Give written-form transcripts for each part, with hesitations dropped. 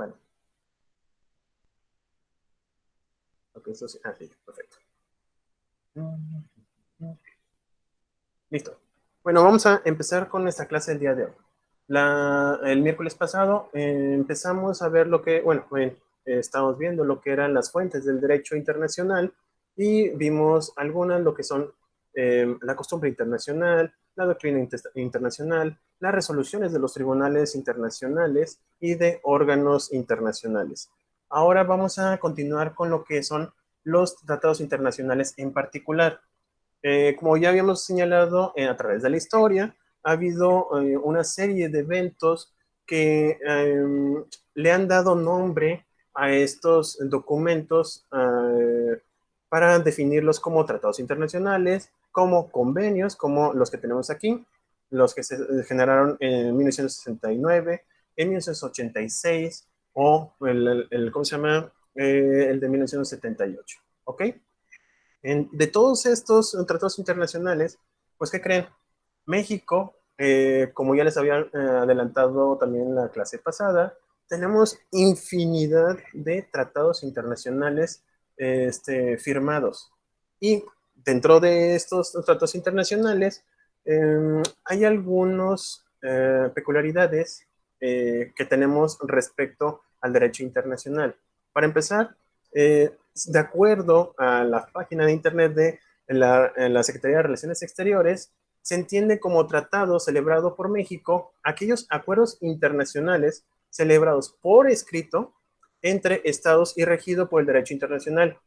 Bueno, ok, eso sí, sí, perfecto. Listo. Bueno, vamos a empezar con esta clase del día de hoy. El miércoles pasado empezamos a ver lo que, bueno, estamos viendo lo que eran las fuentes del derecho internacional y vimos algunas, lo que son la costumbre internacional, la doctrina internacional, las resoluciones de los tribunales internacionales y de órganos internacionales. Ahora vamos a continuar con lo que son los tratados internacionales en particular. Como ya habíamos señalado a través de la historia, ha habido una serie de eventos que le han dado nombre a estos documentos para definirlos como tratados internacionales, como convenios, como los que tenemos aquí, los que se generaron en 1969, en 1986 o ¿cómo se llama? El de 1978, ¿ok? De todos estos tratados internacionales, pues, ¿qué creen? México, como ya les había adelantado también en la clase pasada, tenemos infinidad de tratados internacionales firmados. Y dentro de estos tratados internacionales hay algunas peculiaridades que tenemos respecto al derecho internacional. Para empezar, de acuerdo a la página de internet de la Secretaría de Relaciones Exteriores, se entiende como tratado celebrado por México aquellos acuerdos internacionales celebrados por escrito entre estados y regido por el derecho internacional,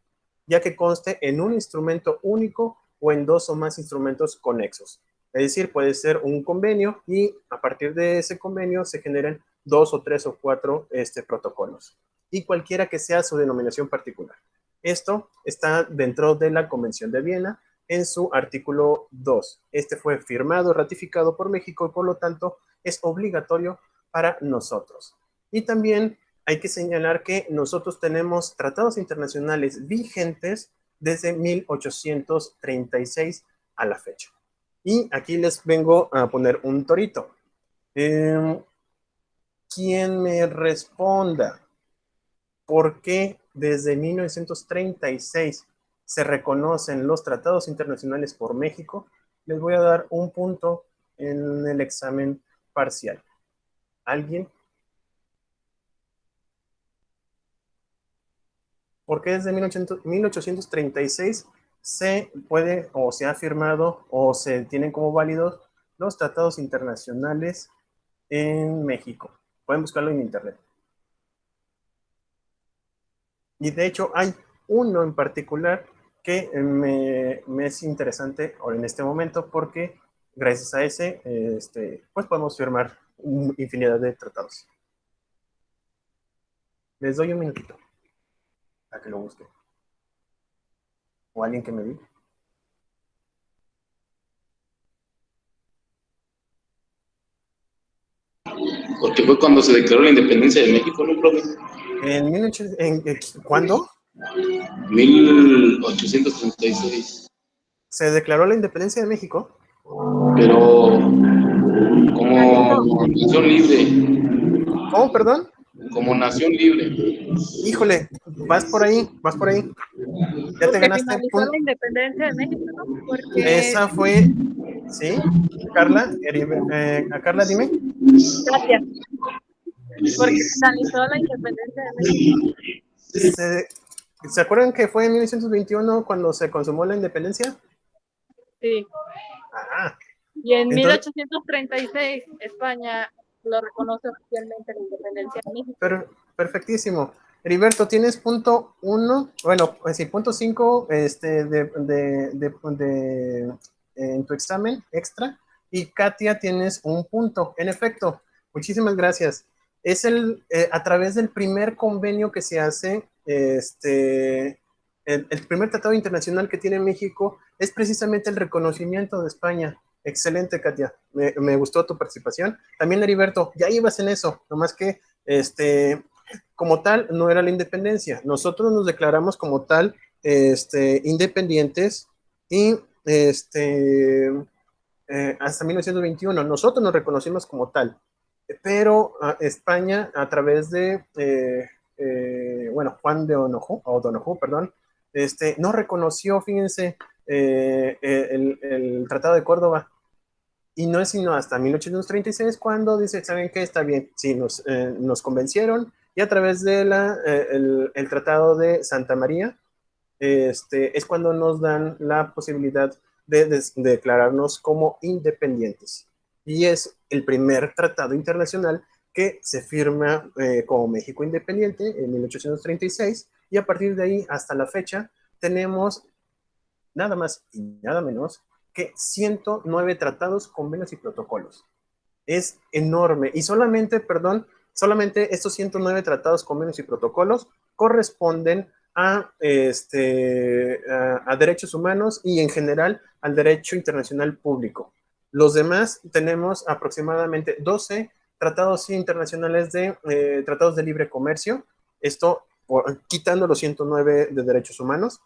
ya que conste en un instrumento único o en dos o más instrumentos conexos. Es decir, puede ser un convenio y a partir de ese convenio se generan dos o tres o cuatro protocolos, y cualquiera que sea su denominación particular. Esto está dentro de la Convención de Viena en su artículo 2. Este fue firmado, ratificado por México y por lo tanto es obligatorio para nosotros. Y también hay que señalar que nosotros tenemos tratados internacionales vigentes desde 1836 a la fecha. Y aquí les vengo a poner un torito. ¿Quién me responda por qué desde 1936 se reconocen los tratados internacionales por México? Les voy a dar un punto en el examen parcial. ¿Alguien? ¿Por qué desde 1836 se puede o se ha firmado o se tienen como válidos los tratados internacionales en México? Pueden buscarlo en internet. Y de hecho hay uno en particular que me es interesante ahora en este momento porque gracias a ese pues podemos firmar infinidad de tratados. Les doy un minutito a que lo busquen. O alguien que me diga. Porque fue cuando se declaró la independencia de México, ¿no, profe? ¿Cuándo? 1836. ¿Se declaró la independencia de México? Pero como nación libre. ¿Cómo, perdón? Como nación libre. Híjole, vas por ahí, vas por ahí. Ya te Porque ganaste finalizó la independencia de México, ¿no? Porque... Esa fue, ¿sí? Carla, Carla, dime. Gracias. Porque finalizó la independencia de México. ¿Se acuerdan que fue en 1921 cuando se consumó la independencia? Sí. Ah, Y en entonces, 1836 España lo reconoce oficialmente la independencia de México. perfectísimo. Heriberto, tienes punto 1, bueno, pues sí, punto 5 en tu examen extra, y Katia tienes un punto. En efecto, muchísimas gracias. Es a través del primer convenio que se hace, el primer tratado internacional que tiene México es precisamente el reconocimiento de España. Excelente, Katia. Me gustó tu participación. También, Heriberto, ya ibas en eso, nomás que como tal no era la independencia. Nosotros nos declaramos como tal independientes y hasta 1921 nosotros nos reconocimos como tal. pero España, a través de, bueno, Juan de Donojú, perdón, no reconoció, fíjense, el Tratado de Córdoba. Y no es sino hasta 1836 cuando dice, ¿saben qué? Está bien, sí, nos convencieron, y a través de el Tratado de Santa María, es cuando nos dan la posibilidad de declararnos como independientes. Y es el primer tratado internacional que se firma como México independiente en 1836, y a partir de ahí hasta la fecha tenemos nada más y nada menos que 109 tratados, convenios y protocolos. Es enorme. Y solamente, perdón, solamente estos 109 tratados, convenios y protocolos corresponden a derechos humanos y en general al derecho internacional público. Los demás tenemos aproximadamente 12 tratados internacionales tratados de libre comercio, esto quitando los 109 de derechos humanos.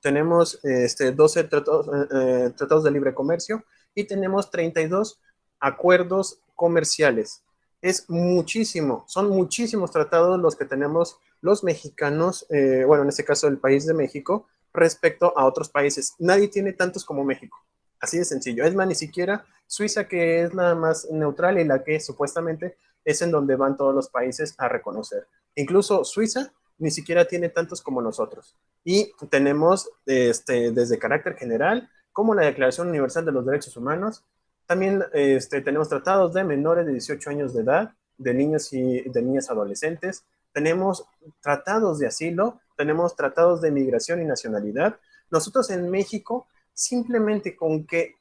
Tenemos 12 tratados de libre comercio y tenemos 32 acuerdos comerciales. Es muchísimo, son muchísimos tratados los que tenemos los mexicanos, bueno, en este caso el país de México, respecto a otros países. Nadie tiene tantos como México, así de sencillo. Es más, ni siquiera Suiza, que es la más neutral y la que supuestamente es en donde van todos los países a reconocer. Incluso Suiza ni siquiera tiene tantos como nosotros. Y tenemos desde carácter general, como la Declaración Universal de los Derechos Humanos. También tenemos tratados de menores de 18 años de edad, de niños y de niñas adolescentes. Tenemos tratados de asilo, tenemos tratados de migración y nacionalidad. Nosotros en México, simplemente con que,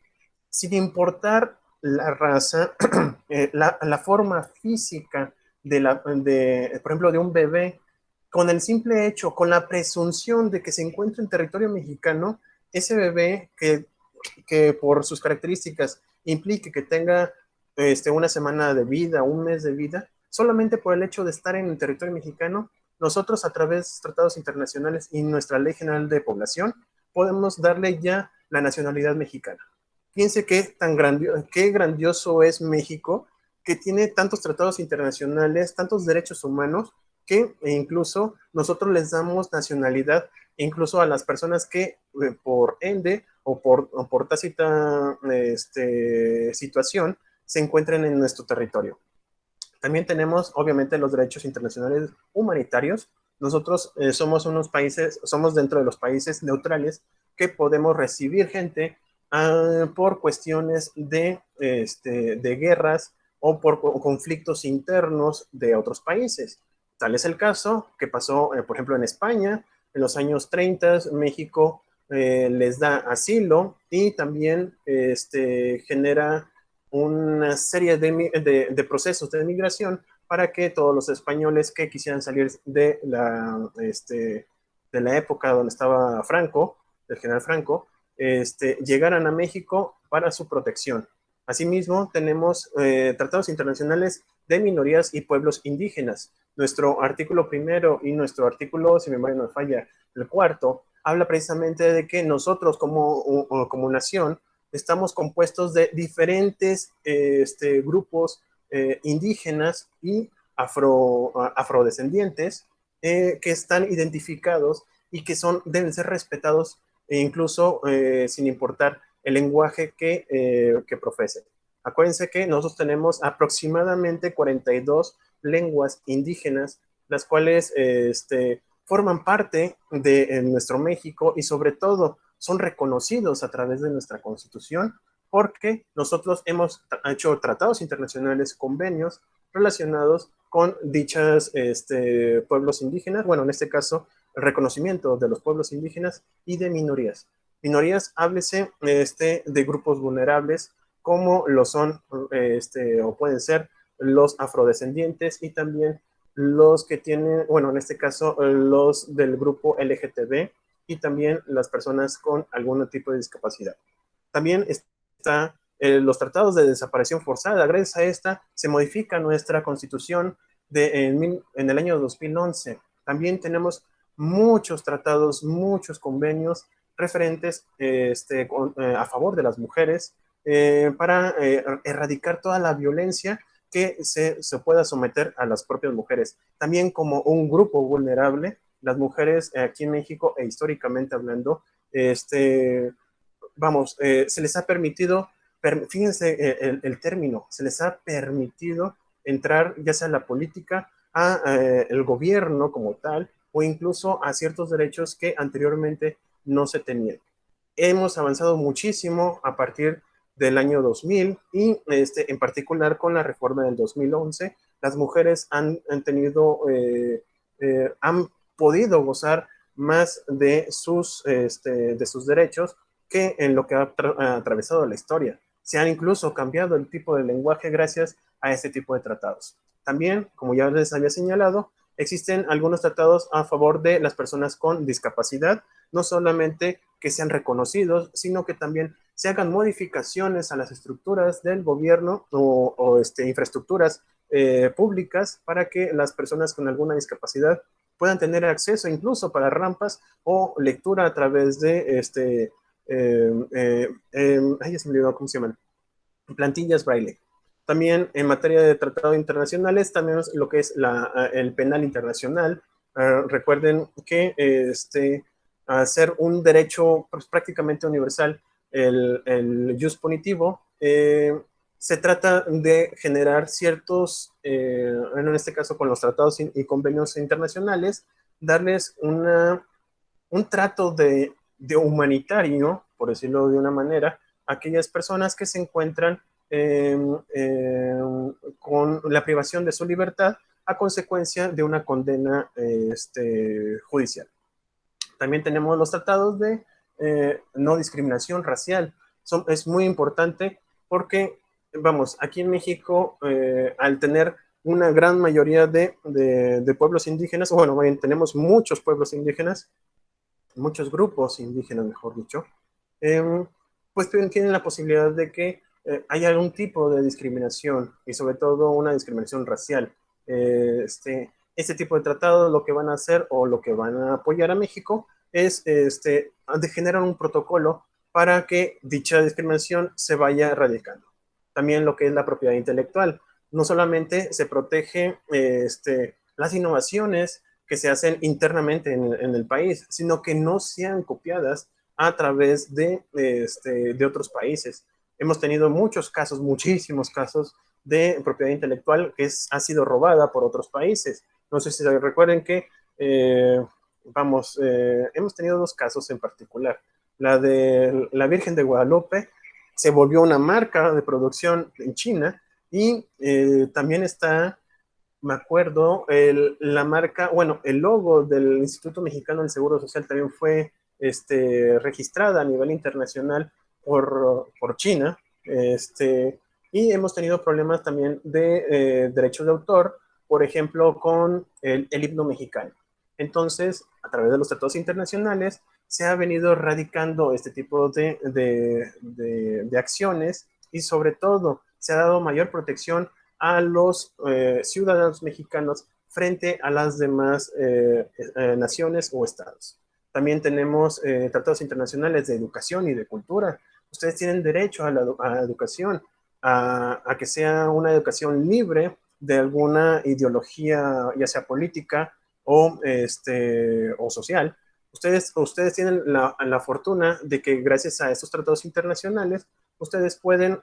sin importar la raza, la forma física por ejemplo, de un bebé, con el simple hecho, con la presunción de que se encuentra en territorio mexicano, ese bebé que por sus características implique que tenga una semana de vida, un mes de vida, solamente por el hecho de estar en el territorio mexicano, nosotros a través de tratados internacionales y nuestra Ley General de Población podemos darle ya la nacionalidad mexicana. Piense qué grandioso es México, que tiene tantos tratados internacionales, tantos derechos humanos, que incluso nosotros les damos nacionalidad incluso a las personas que por ende o por tácita situación se encuentren en nuestro territorio. También tenemos obviamente los derechos internacionales humanitarios. Nosotros somos dentro de los países neutrales que podemos recibir gente por cuestiones de guerras o por conflictos internos de otros países. Tal es el caso que pasó, por ejemplo, en España. En los años 30, México les da asilo y también genera una serie de procesos de migración para que todos los españoles que quisieran salir de la época donde estaba Franco, el general Franco, llegaran a México para su protección. Asimismo, tenemos tratados internacionales de minorías y pueblos indígenas. Nuestro artículo primero y nuestro artículo, si mi memoria no me falla, el cuarto, habla precisamente de que nosotros como nación estamos compuestos de diferentes grupos indígenas y afrodescendientes que están identificados y que deben ser respetados incluso sin importar el lenguaje que profesen. Acuérdense que nosotros tenemos aproximadamente 42 lenguas indígenas, las cuales forman parte de nuestro México y sobre todo son reconocidos a través de nuestra Constitución porque nosotros hemos hecho tratados internacionales, convenios relacionados con dichos pueblos indígenas, bueno, en este caso, el reconocimiento de los pueblos indígenas y de minorías. Minorías, háblese de grupos vulnerables como lo son o pueden ser los afrodescendientes y también los que tienen, bueno, en este caso, los del grupo LGTB y también las personas con algún tipo de discapacidad. También está los tratados de desaparición forzada. Gracias a esta se modifica nuestra constitución en el año 2011. También tenemos muchos tratados, muchos convenios referentes a favor de las mujeres para erradicar toda la violencia que se pueda someter a las propias mujeres. También como un grupo vulnerable, las mujeres aquí en México, e históricamente hablando, se les ha permitido, fíjense el término, se les ha permitido entrar ya sea a la política, a el gobierno como tal, o incluso a ciertos derechos que anteriormente no se tenían. Hemos avanzado muchísimo a partir del año 2000 y en particular con la reforma del 2011, las mujeres han podido gozar más de sus derechos que en lo que ha atravesado la historia. Se han incluso cambiado el tipo de lenguaje gracias a este tipo de tratados. También, como ya les había señalado, existen algunos tratados a favor de las personas con discapacidad, no solamente que sean reconocidos, sino que también se hagan modificaciones a las estructuras del gobierno o infraestructuras públicas para que las personas con alguna discapacidad puedan tener acceso incluso para rampas o lectura a través de ay, se me olvidó cómo se llaman, plantillas braille. También en materia de tratados internacionales, también lo que es el penal internacional. Recuerden que hacer un derecho pues, prácticamente universal, el jus punitivo, se trata de generar ciertos, en este caso con los tratados y convenios internacionales, darles un trato de humanitario, por decirlo de una manera, a aquellas personas que se encuentran con la privación de su libertad a consecuencia de una condena judicial. También tenemos los tratados de no discriminación racial. Es muy importante porque, vamos, aquí en México, al tener una gran mayoría de pueblos indígenas, bueno, bien, tenemos muchos pueblos indígenas, muchos grupos indígenas, mejor dicho, pues tienen la posibilidad de que haya algún tipo de discriminación y sobre todo una discriminación racial. Este tipo de tratados lo que van a hacer o lo que van a apoyar a México es de generar un protocolo para que dicha discriminación se vaya erradicando. También lo que es la propiedad intelectual. No solamente se protege las innovaciones que se hacen internamente en el país, sino que no sean copiadas a través de otros países. Hemos tenido muchos casos, muchísimos casos de propiedad intelectual que ha sido robada por otros países. No sé si recuerden que, hemos tenido dos casos en particular. La de la Virgen de Guadalupe se volvió una marca de producción en China y también está, me acuerdo, la marca, bueno, el logo del Instituto Mexicano del Seguro Social también fue registrada a nivel internacional por China, y hemos tenido problemas también de derechos de autor, por ejemplo, con el himno mexicano. Entonces, a través de los tratados internacionales, se ha venido erradicando este tipo de acciones y sobre todo se ha dado mayor protección a los ciudadanos mexicanos frente a las demás naciones o estados. También tenemos tratados internacionales de educación y de cultura. Ustedes tienen derecho a la educación, a que sea una educación libre de alguna ideología, ya sea política o social. Ustedes tienen la fortuna de que gracias a estos tratados internacionales, ustedes pueden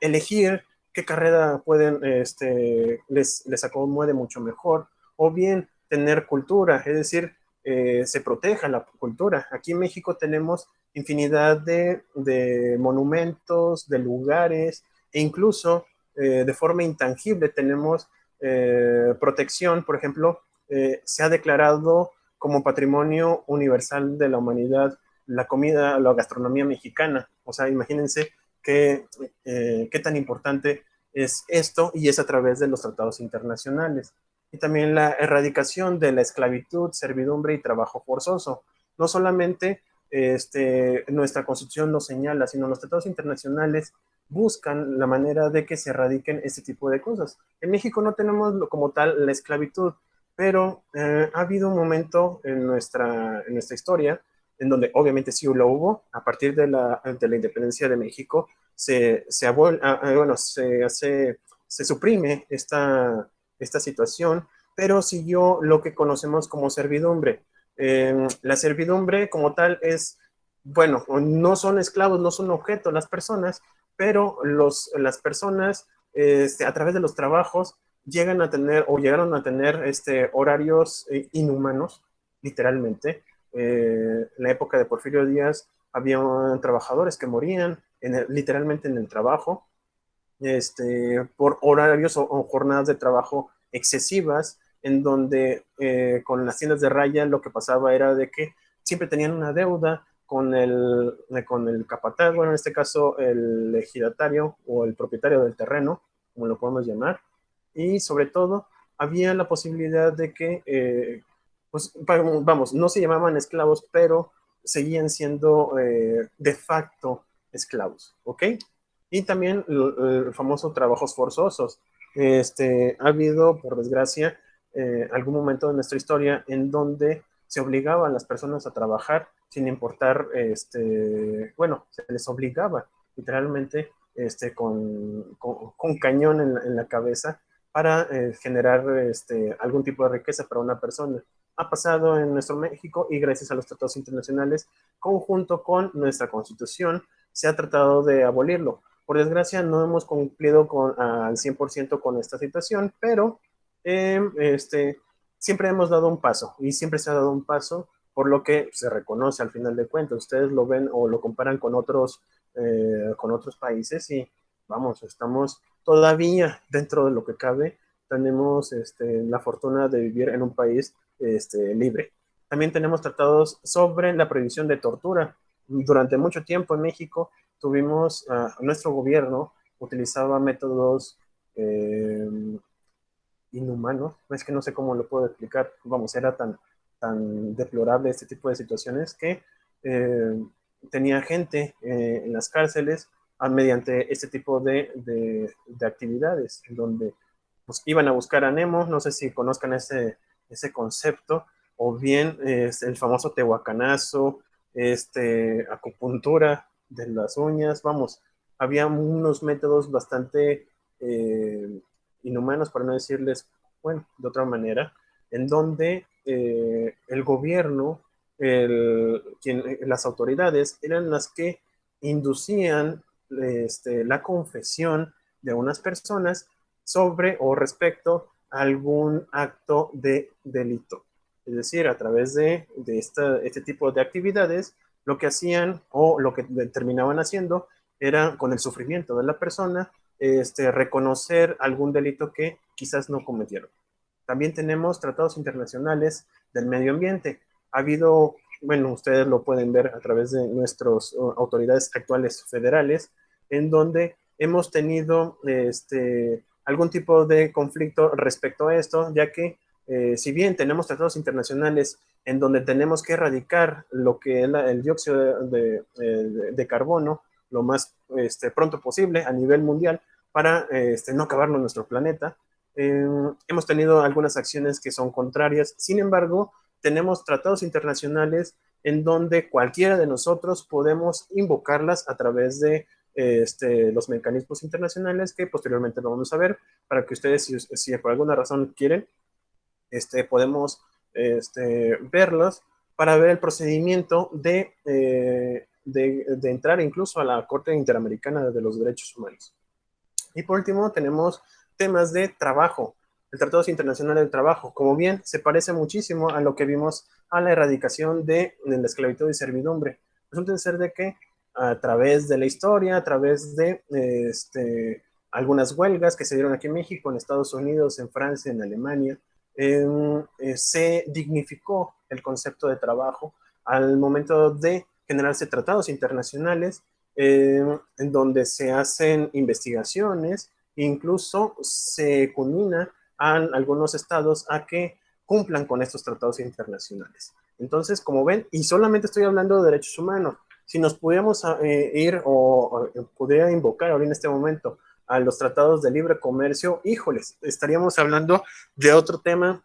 elegir qué carrera les acomode mucho mejor, o bien tener cultura, es decir, se proteja la cultura. Aquí en México tenemos infinidad de monumentos, de lugares, e incluso de forma intangible tenemos protección. Por ejemplo, se ha declarado como patrimonio universal de la humanidad la comida, la gastronomía mexicana. O sea, imagínense qué tan importante es esto, y es a través de los tratados internacionales. Y también la erradicación de la esclavitud, servidumbre y trabajo forzoso. No solamente nuestra Constitución lo señala, sino los tratados internacionales buscan la manera de que se erradiquen este tipo de cosas. En México no tenemos como tal la esclavitud, pero ha habido un momento en nuestra historia en donde obviamente sí lo hubo. A partir de la independencia de México, se se suprime esta situación, pero siguió lo que conocemos como servidumbre. La servidumbre como tal es, bueno, no son esclavos, no son objetos las personas, pero las personas a través de los trabajos llegan a tener o llegaron a tener horarios inhumanos, literalmente. En la época de Porfirio Díaz había trabajadores que morían literalmente en el trabajo, por horarios o jornadas de trabajo excesivas, en donde con las tiendas de raya lo que pasaba era de que siempre tenían una deuda con el capataz, bueno, en este caso el ejidatario o el propietario del terreno, como lo podemos llamar, y sobre todo había la posibilidad de que, pues vamos, no se llamaban esclavos, pero seguían siendo de facto esclavos, ¿ok? Y también el famoso trabajos forzosos. Ha habido, por desgracia, algún momento de nuestra historia en donde se obligaba a las personas a trabajar sin importar, bueno, se les obligaba literalmente con cañón en la cabeza para generar algún tipo de riqueza para una persona. Ha pasado en nuestro México y gracias a los tratados internacionales, conjunto con nuestra Constitución, se ha tratado de abolirlo. Por desgracia, no hemos cumplido al 100% con esta situación, pero siempre hemos dado un paso y siempre se ha dado un paso, por lo que se reconoce al final de cuentas. Ustedes lo ven o lo comparan con otros países y vamos, estamos todavía dentro de lo que cabe. Tenemos la fortuna de vivir en un país libre. También tenemos tratados sobre la prohibición de tortura. Durante mucho tiempo en México tuvimos, nuestro gobierno utilizaba métodos inhumanos, es que no sé cómo lo puedo explicar, vamos, era tan deplorable este tipo de situaciones que tenía gente en las cárceles mediante este tipo de actividades, en donde pues, iban a buscar a Nemo, no sé si conozcan ese concepto, o bien el famoso tehuacanazo, acupuntura de las uñas, vamos, había unos métodos bastante inhumanos, para no decirles, bueno, de otra manera, en donde el gobierno, las autoridades eran las que inducían la confesión de unas personas sobre o respecto a algún acto de delito. Es decir, a través de este tipo de actividades, lo que hacían o lo que terminaban haciendo era con el sufrimiento de la persona, reconocer algún delito que quizás no cometieron. También tenemos tratados internacionales del medio ambiente. Ha habido, bueno, ustedes lo pueden ver a través de nuestras autoridades actuales federales, en donde hemos tenido algún tipo de conflicto respecto a esto, ya que si bien tenemos tratados internacionales en donde tenemos que erradicar lo que es el dióxido de carbono lo más pronto posible a nivel mundial para no acabarnos nuestro planeta, hemos tenido algunas acciones que son contrarias. Sin embargo, tenemos tratados internacionales en donde cualquiera de nosotros podemos invocarlas a través de los mecanismos internacionales que posteriormente lo vamos a ver, para que ustedes, si por alguna razón quieren, podemos verlos para ver el procedimiento de entrar incluso a la Corte Interamericana de los Derechos Humanos. Y por último tenemos temas de trabajo, el Tratado Internacional del Trabajo. Como bien, se parece muchísimo a lo que vimos a la erradicación de la esclavitud y servidumbre. Resulta ser de que a través de la historia, a través de algunas huelgas que se dieron aquí en México, en Estados Unidos, en Francia, en Alemania, se dignificó el concepto de trabajo al momento de generarse tratados internacionales en donde se hacen investigaciones, incluso se culmina a algunos estados a que cumplan con estos tratados internacionales. Entonces, como ven, y solamente estoy hablando de derechos humanos, si nos pudiéramos ir o pudiera invocar ahora en este momento a los tratados de libre comercio, híjoles, estaríamos hablando de otro tema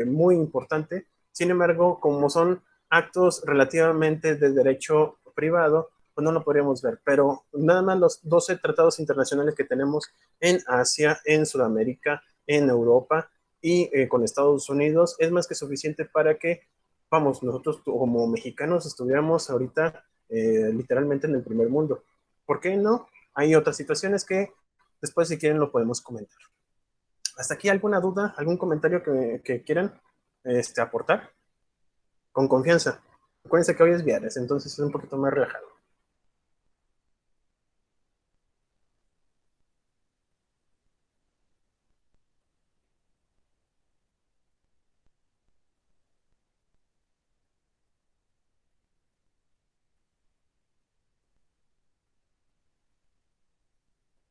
muy importante. Sin embargo, como son actos relativamente de derecho privado, pues no lo podríamos ver, pero nada más los 12 tratados internacionales que tenemos en Asia, en Sudamérica, en Europa y con Estados Unidos es más que suficiente para que, vamos, nosotros como mexicanos estuviéramos ahorita literalmente en el primer mundo. ¿Por qué no? Hay otras situaciones que después, si quieren, lo podemos comentar. ¿Hasta aquí alguna duda, algún comentario que quieran aportar? Con confianza. Acuérdense que hoy es viernes, entonces es un poquito más relajado.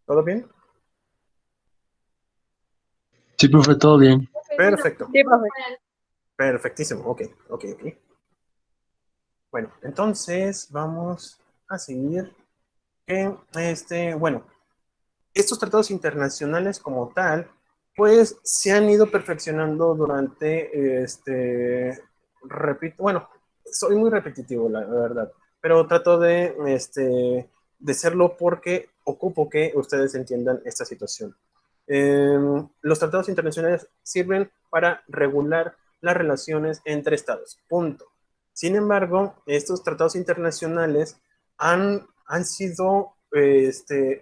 ¿Todo bien? Sí, profe, todo bien. Perfecto. Sí, profe. Perfectísimo. Ok. Bueno, entonces vamos a seguir. Bueno, estos tratados internacionales como tal, pues se han ido perfeccionando durante, repito, bueno, soy muy repetitivo, la verdad, pero trato de serlo porque ocupo que ustedes entiendan esta situación. Los tratados internacionales sirven para regular las relaciones entre estados, punto. Sin embargo, estos tratados internacionales han sido,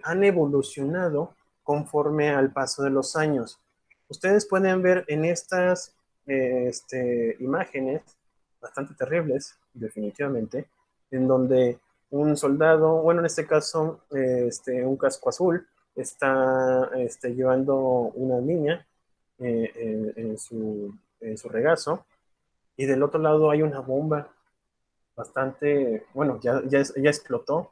han evolucionado conforme al paso de los años. Ustedes pueden ver en estas imágenes, bastante terribles, definitivamente, en donde un soldado, bueno, en este caso, un casco azul, está llevando una niña en su regazo, y del otro lado hay una bomba bastante, bueno, ya explotó.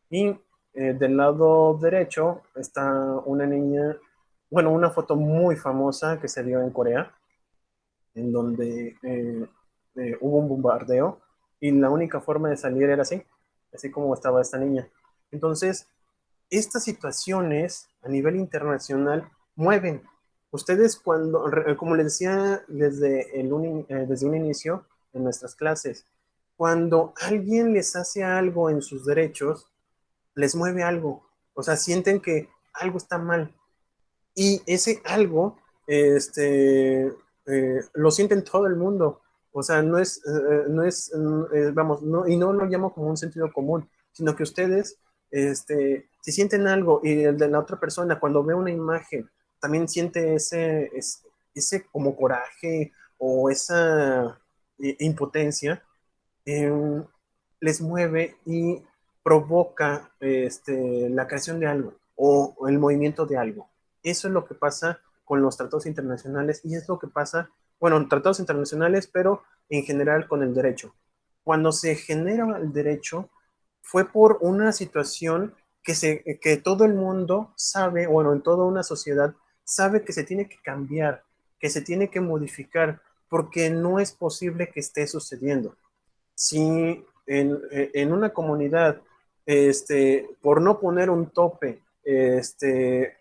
Y del lado derecho está una niña, bueno, una foto muy famosa que se dio en Corea, en donde hubo un bombardeo y la única forma de salir era así como estaba esta niña. Entonces, estas situaciones a nivel internacional mueven. Ustedes cuando, como les decía desde un inicio en nuestras clases, cuando alguien les hace algo en sus derechos, les mueve algo. O sea, sienten que algo está mal. Y ese algo, lo sienten todo el mundo. O sea, vamos, no, y no lo llamo como un sentido común, sino que ustedes, si sienten algo y el de la otra persona, cuando ve una imagen, también siente ese como coraje o esa impotencia, eh, les mueve y provoca la creación de algo o el movimiento de algo. Eso es lo que pasa con los tratados internacionales y es lo que pasa, bueno, en tratados internacionales, pero en general con el derecho. Cuando se genera el derecho fue por una situación que todo el mundo sabe, bueno, en toda una sociedad sabe que se tiene que cambiar, que se tiene que modificar, porque no es posible que esté sucediendo. Si en una comunidad, por no poner un tope,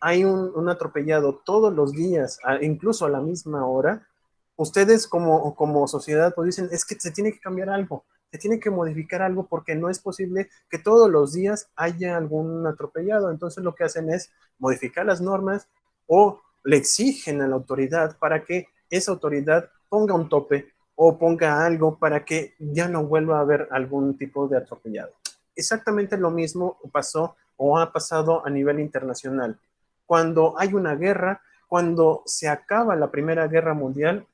hay un atropellado todos los días, incluso a la misma hora, ustedes como sociedad pues dicen, es que se tiene que cambiar algo, se tiene que modificar algo porque no es posible que todos los días haya algún atropellado. Entonces lo que hacen es modificar las normas o le exigen a la autoridad para que esa autoridad ponga un tope o ponga algo para que ya no vuelva a haber algún tipo de atropellado. Exactamente lo mismo pasó o ha pasado a nivel internacional. Cuando hay una guerra, cuando se acaba la Primera Guerra Mundial,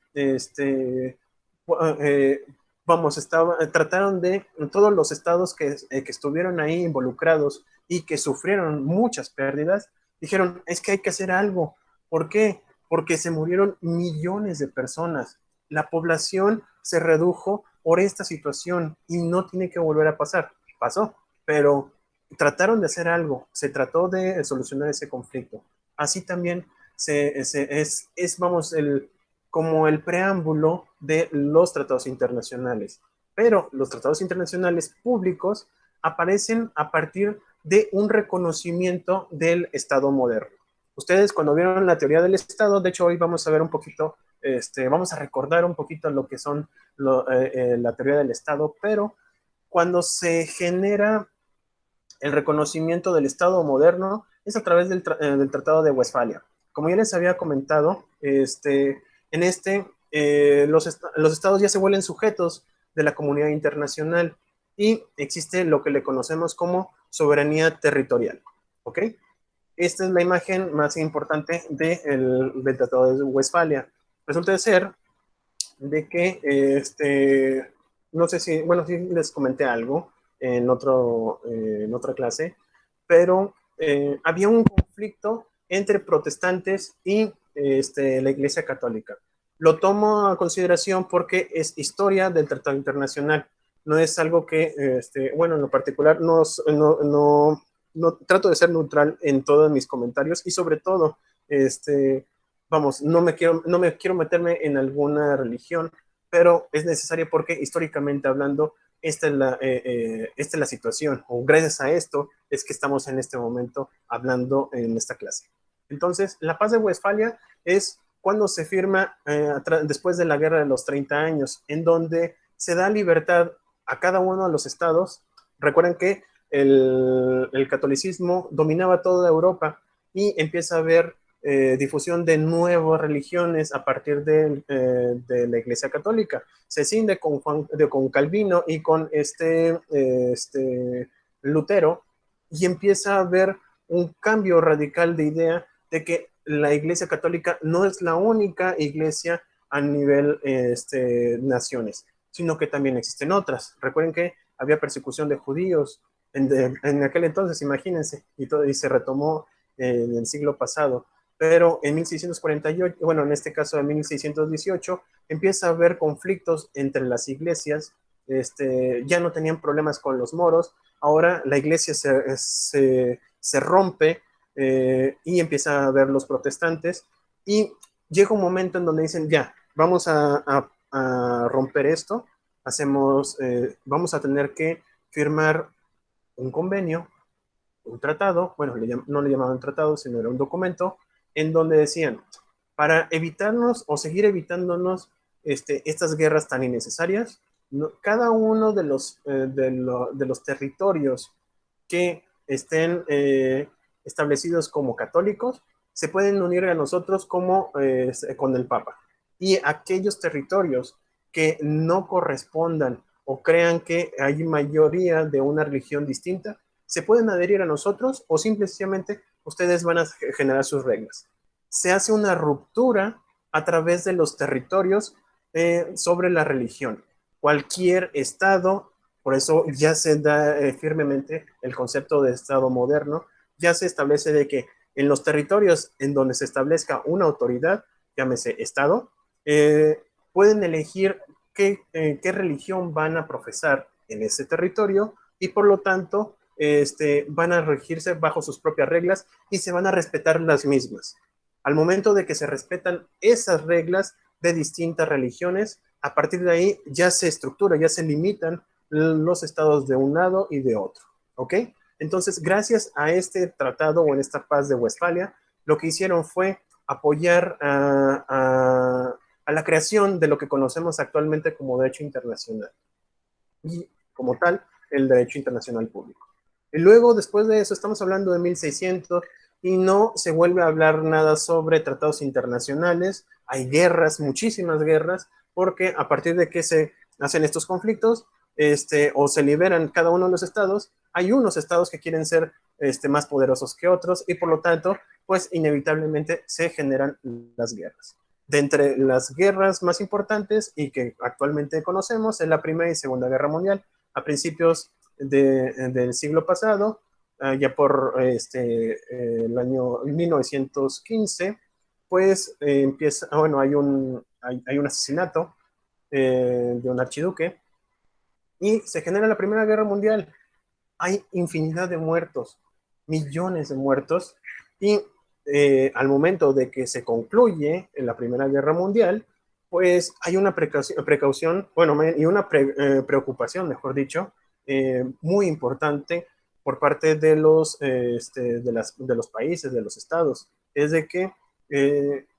vamos, trataron de todos los estados que estuvieron ahí involucrados y que sufrieron muchas pérdidas, dijeron, es que hay que hacer algo. ¿Por qué? Porque se murieron millones de personas. La población se redujo por esta situación y no tiene que volver a pasar. Pasó, pero trataron de hacer algo, se trató de solucionar ese conflicto. Así también vamos, como el preámbulo de los tratados internacionales. Pero los tratados internacionales públicos aparecen a partir de un reconocimiento del Estado moderno. Ustedes cuando vieron la teoría del Estado, de hecho hoy vamos a ver un poquito, vamos a recordar un poquito lo que son la teoría del Estado, pero cuando se genera el reconocimiento del Estado moderno es a través del Tratado de Westfalia. Como ya les había comentado, los estados ya se vuelven sujetos de la comunidad internacional y existe lo que le conocemos como soberanía territorial. ¿Ok? Esta es la imagen más importante del Tratado de Westfalia. Resulta ser de que, no sé si, bueno, sí les comenté algo en otra clase, pero había un conflicto entre protestantes y la Iglesia Católica. Lo tomo a consideración porque es historia del Tratado Internacional. No es algo que, bueno, en lo particular, no trato de ser neutral en todos mis comentarios y sobre todo, vamos, no me quiero meterme en alguna religión, pero es necesario porque históricamente hablando, esta es la situación, o gracias a esto es que estamos en este momento hablando en esta clase. Entonces, la paz de Westfalia es cuando se firma después de la Guerra de los 30 años, en donde se da libertad a cada uno de los estados. Recuerden que el catolicismo dominaba toda Europa y empieza a haber difusión de nuevas religiones a partir de la Iglesia Católica. Se cinde con Calvino y con Lutero y empieza a haber un cambio radical de idea de que la Iglesia Católica no es la única iglesia a nivel naciones, sino que también existen otras. Recuerden que había persecución de judíos en aquel entonces, imagínense, y se retomó en el siglo pasado. Pero en 1648, bueno, en este caso en 1618, empieza a haber conflictos entre las iglesias, ya no tenían problemas con los moros, ahora la iglesia se rompe y empieza a ver los protestantes y llega un momento en donde dicen, ya, vamos a romper esto, vamos a tener que firmar un convenio, un tratado, bueno, no le llamaban tratado, sino era un documento, en donde decían, para evitarnos o seguir evitándonos estas guerras tan innecesarias, cada uno de los territorios que estén establecidos como católicos se pueden unir a nosotros como con el Papa. Y aquellos territorios que no correspondan o crean que hay mayoría de una religión distinta, se pueden adherir a nosotros o simplemente ustedes van a generar sus reglas. Se hace una ruptura a través de los territorios sobre la religión. Cualquier estado, por eso ya se da firmemente el concepto de estado moderno, ya se establece de que en los territorios en donde se establezca una autoridad, llámese estado, pueden elegir qué religión van a profesar en ese territorio y por lo tanto van a regirse bajo sus propias reglas y se van a respetar las mismas. Al momento de que se respetan esas reglas de distintas religiones, a partir de ahí ya se estructura, ya se limitan los estados de un lado y de otro. ¿Ok? Entonces, gracias a este tratado o en esta paz de Westfalia, lo que hicieron fue apoyar a la creación de lo que conocemos actualmente como derecho internacional y como tal el derecho internacional público. Y luego, después de eso, estamos hablando de 1600 y no se vuelve a hablar nada sobre tratados internacionales. Hay guerras, muchísimas guerras, porque a partir de que se hacen estos conflictos o se liberan cada uno de los estados, hay unos estados que quieren ser más poderosos que otros y por lo tanto, pues inevitablemente se generan las guerras. De entre las guerras más importantes y que actualmente conocemos es la Primera y Segunda Guerra Mundial. A principios del siglo pasado, ya por el año 1915, pues empieza, bueno, hay un asesinato de un archiduque y se genera la Primera Guerra Mundial. Hay infinidad de muertos, millones de muertos, y al momento de que se concluye en la Primera Guerra Mundial, pues hay una precaución, bueno, y una preocupación, mejor dicho, muy importante por parte de los países, de los estados, es de que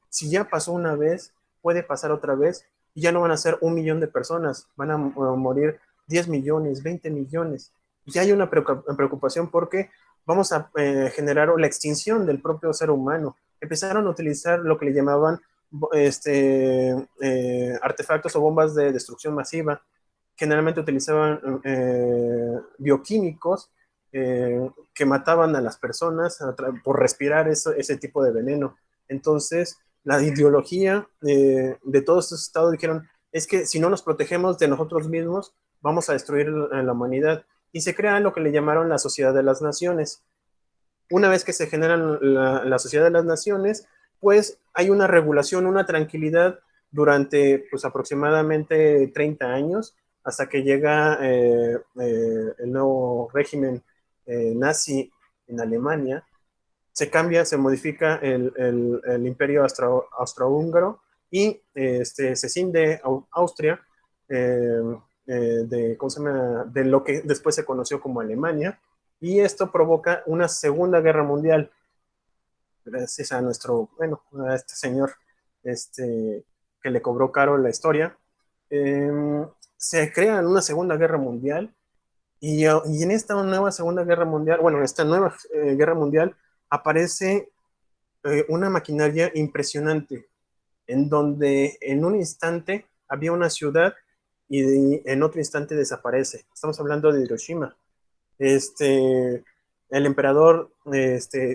si ya pasó una vez, puede pasar otra vez, y ya no van a ser 1 millón de personas, van a morir 10 millones, 20 millones, ya hay una preocupación porque vamos a generar la extinción del propio ser humano. Empezaron a utilizar lo que le llamaban artefactos o bombas de destrucción masiva. Generalmente utilizaban bioquímicos que mataban a las personas por respirar ese tipo de veneno. Entonces, la ideología de todos estos estados dijeron, es que si no nos protegemos de nosotros mismos, vamos a destruir la humanidad. Y se crea lo que le llamaron la Sociedad de las Naciones. Una vez que se genera la Sociedad de las Naciones, pues hay una regulación, una tranquilidad durante pues aproximadamente 30 años, hasta que llega el nuevo régimen nazi en Alemania. Se cambia, se modifica el imperio austrohúngaro y se cinde Austria ¿cómo se llama? De lo que después se conoció como Alemania, y esto provoca una Segunda Guerra Mundial, gracias a a este señor que le cobró caro la historia. Se crea una Segunda Guerra Mundial, y en esta nueva Segunda Guerra Mundial, bueno, en esta nueva Guerra Mundial, aparece una maquinaria impresionante, en donde en un instante había una ciudad y en otro instante desaparece. Estamos hablando de Hiroshima. El emperador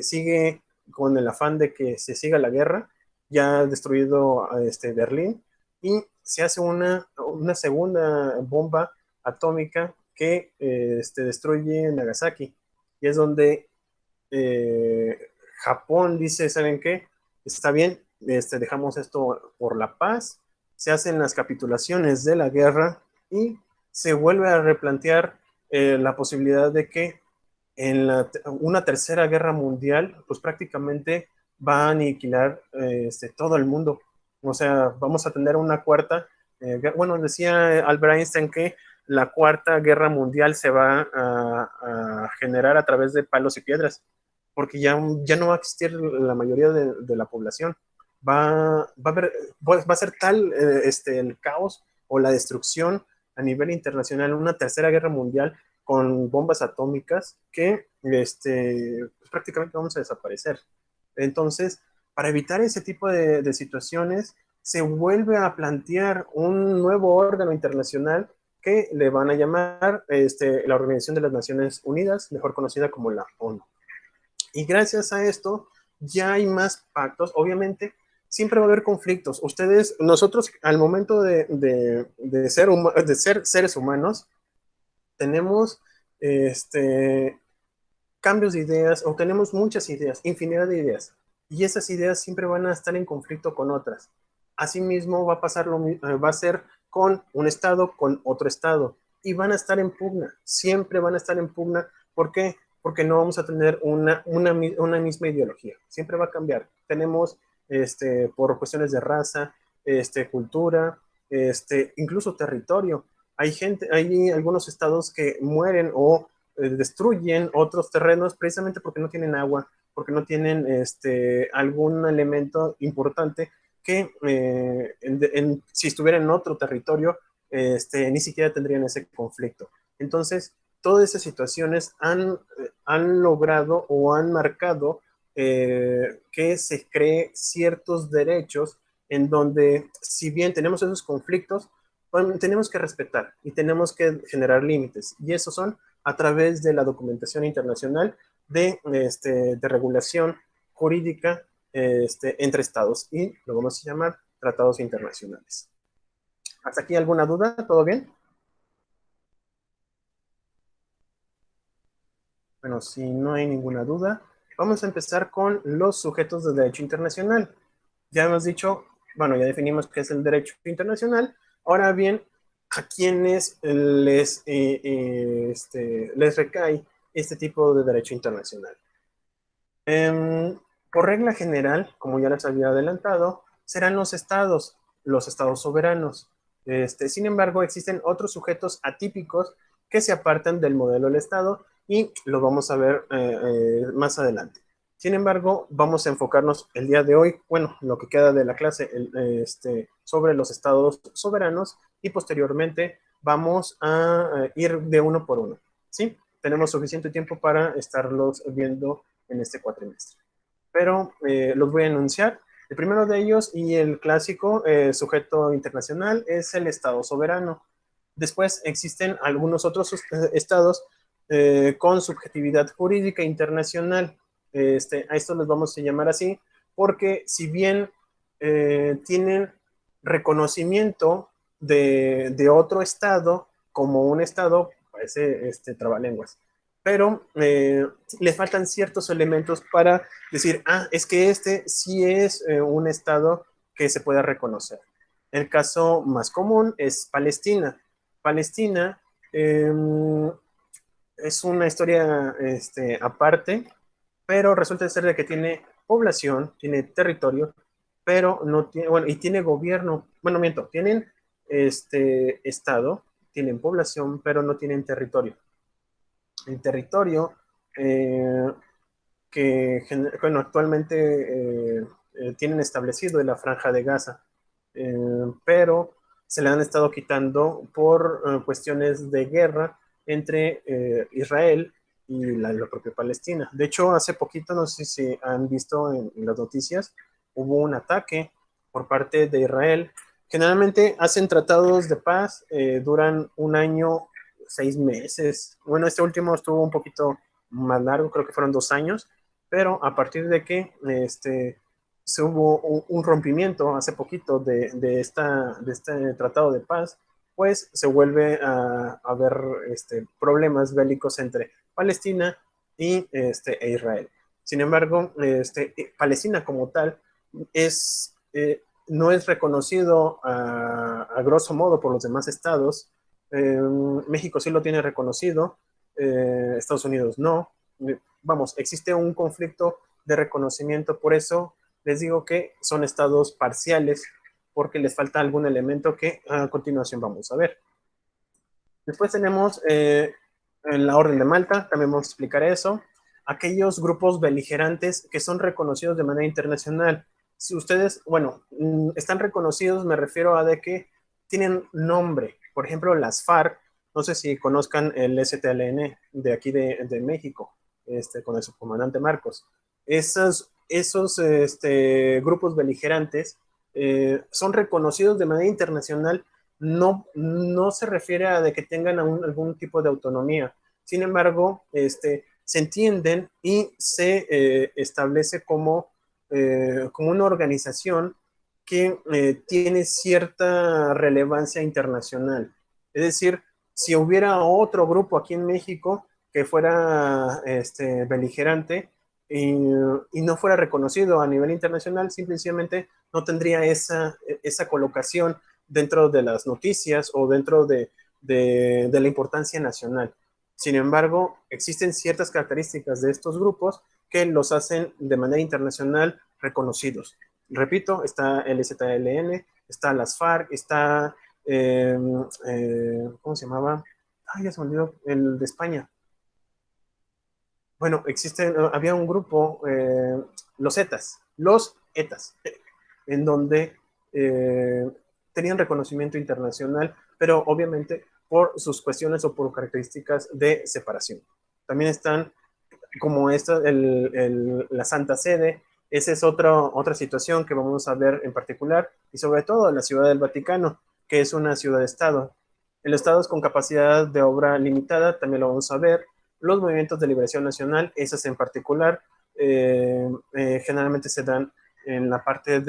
sigue con el afán de que se siga la guerra, ya ha destruido Berlín, y se hace una segunda bomba atómica que destruye Nagasaki, y es donde Japón dice, ¿saben qué? Está bien, dejamos esto por la paz, se hacen las capitulaciones de la guerra y se vuelve a replantear la posibilidad de que en una tercera guerra mundial, pues prácticamente va a aniquilar todo el mundo. O sea, vamos a tener una cuarta, bueno, decía Albert Einstein que la cuarta guerra mundial se va a generar a través de palos y piedras, porque ya no va a existir la mayoría de la población. Va a ser tal el caos o la destrucción a nivel internacional, una tercera guerra mundial con bombas atómicas que pues prácticamente vamos a desaparecer. Entonces, para evitar ese tipo de situaciones, se vuelve a plantear un nuevo órgano internacional que le van a llamar la Organización de las Naciones Unidas, mejor conocida como la ONU. Y gracias a esto ya hay más pactos. Obviamente, siempre va a haber conflictos. Nosotros, al momento de ser seres humanos, tenemos cambios de ideas, o tenemos muchas ideas, infinidad de ideas, y esas ideas siempre van a estar en conflicto con otras. Asimismo, va a ser con un estado, con otro estado, y van a estar en pugna, siempre van a estar en pugna. ¿Por qué? Porque no vamos a tener una misma ideología, siempre va a cambiar. Tenemos, por cuestiones de raza, cultura, incluso territorio. Hay algunos estados que mueren o destruyen otros terrenos precisamente porque no tienen agua, porque no tienen algún elemento importante que si estuviera en otro territorio, ni siquiera tendrían ese conflicto. Entonces, todas esas situaciones han logrado o han marcado que se cree ciertos derechos en donde, si bien tenemos esos conflictos, tenemos que respetar y tenemos que generar límites. Y esos son a través de la documentación internacional de regulación jurídica entre estados, y lo vamos a llamar tratados internacionales. ¿Hasta aquí alguna duda? ¿Todo bien? Bueno, si no hay ninguna duda, vamos a empezar con los sujetos de derecho internacional. Ya hemos dicho, bueno, ya definimos qué es el derecho internacional. Ahora bien, ¿a quiénes les recae este tipo de derecho internacional? Por regla general, como ya les había adelantado, serán los estados soberanos. Sin embargo, existen otros sujetos atípicos que se apartan del modelo del estado, y lo vamos a ver más adelante. Sin embargo, vamos a enfocarnos el día de hoy, bueno, lo que queda de la clase, sobre los estados soberanos, y posteriormente vamos a ir de uno por uno, ¿sí? tenemos suficiente tiempo para estarlos viendo en este cuatrimestre. Pero los voy a enunciar. El primero de ellos y el clásico sujeto internacional es el Estado soberano. Después existen algunos otros estados con subjetividad jurídica internacional. A estos les vamos a llamar así porque si bien tienen reconocimiento de otro estado como un estado, parece trabalenguas, pero le faltan ciertos elementos para decir, es que este sí es un estado que se pueda reconocer. El caso más común es Palestina. Palestina es una historia aparte, pero resulta ser de que tiene población, tiene territorio, pero no tiene, bueno, y tiene gobierno, bueno, miento, tienen estado, tienen población, pero no tienen territorio. El territorio que, bueno, actualmente tienen establecido en la Franja de Gaza, pero se le han estado quitando por cuestiones de guerra entre Israel y la propia Palestina. De hecho, hace poquito, no sé si han visto en las noticias, hubo un ataque por parte de Israel. Generalmente hacen tratados de paz, duran un año, 6 meses. Bueno, este último estuvo un poquito más largo, creo que fueron 2 años, pero a partir de que se hubo un rompimiento hace poquito de este tratado de paz, pues se vuelve a haber problemas bélicos entre Palestina y Israel. Sin embargo, Palestina como tal no es reconocido a grosso modo por los demás estados. México sí lo tiene reconocido, Estados Unidos no. Vamos, existe un conflicto de reconocimiento, por eso les digo que son estados parciales, porque les falta algún elemento que a continuación vamos a ver. Después tenemos en la Orden de Malta, también vamos a explicar eso, aquellos grupos beligerantes que son reconocidos de manera internacional. Si ustedes, bueno, están reconocidos, me refiero a de que tienen nombre. Por ejemplo, las FARC, no sé si conozcan el STLN de aquí de México, con el subcomandante Marcos. Esos grupos beligerantes son reconocidos de manera internacional. No se refiere a de que tengan algún tipo de autonomía. Sin embargo, se entienden y se establece como una organización que tiene cierta relevancia internacional. Es decir, si hubiera otro grupo aquí en México que fuera beligerante y no fuera reconocido a nivel internacional, simplemente no tendría esa colocación dentro de las noticias o dentro de la importancia nacional. Sin embargo, existen ciertas características de estos grupos que los hacen de manera internacional reconocidos. Repito, está el ZLN, está las FARC, está, ¿cómo se llamaba? Ya se me olvidó, el de España. Bueno, había un grupo, los ETAs, en donde tenían reconocimiento internacional, pero obviamente por sus cuestiones o por características de separación. También están como la Santa Sede. Esa es otra situación que vamos a ver en particular, y sobre todo la Ciudad del Vaticano, que es una ciudad-estado. El estados con capacidad de obra limitada también lo vamos a ver. Los movimientos de liberación nacional, esos en particular, generalmente se dan en la parte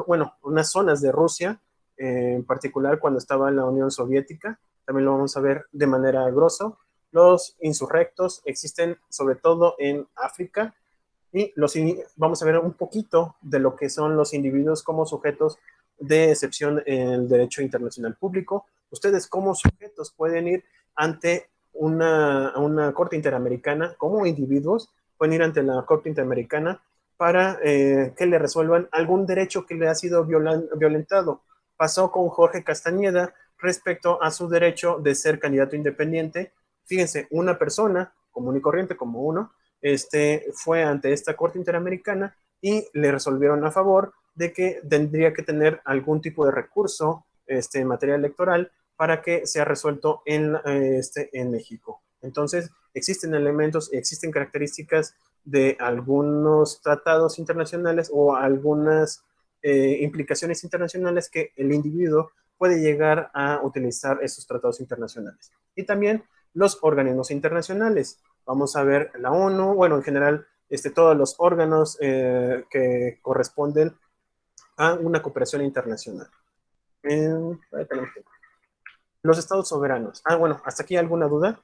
bueno, unas zonas de Rusia, en particular cuando estaba en la Unión Soviética, también lo vamos a ver de manera grosso. Los insurrectos existen sobre todo en África, y vamos a ver un poquito de lo que son los individuos como sujetos de excepción en el derecho internacional público. Ustedes como sujetos pueden ir ante una corte interamericana, como individuos pueden ir ante la corte interamericana para que le resuelvan algún derecho que le ha sido violentado. Pasó con Jorge Castañeda respecto a su derecho de ser candidato independiente. Fíjense, una persona común y corriente como uno, fue ante esta corte interamericana y le resolvieron a favor de que tendría que tener algún tipo de recurso en materia electoral para que sea resuelto en México. Entonces, existen elementos, existen características de algunos tratados internacionales o algunas implicaciones internacionales que el individuo puede llegar a utilizar esos tratados internacionales. Y también los organismos internacionales. Vamos a ver la ONU, bueno, en general, todos los órganos que corresponden a una cooperación internacional. Los estados soberanos. Bueno, ¿hasta aquí alguna duda?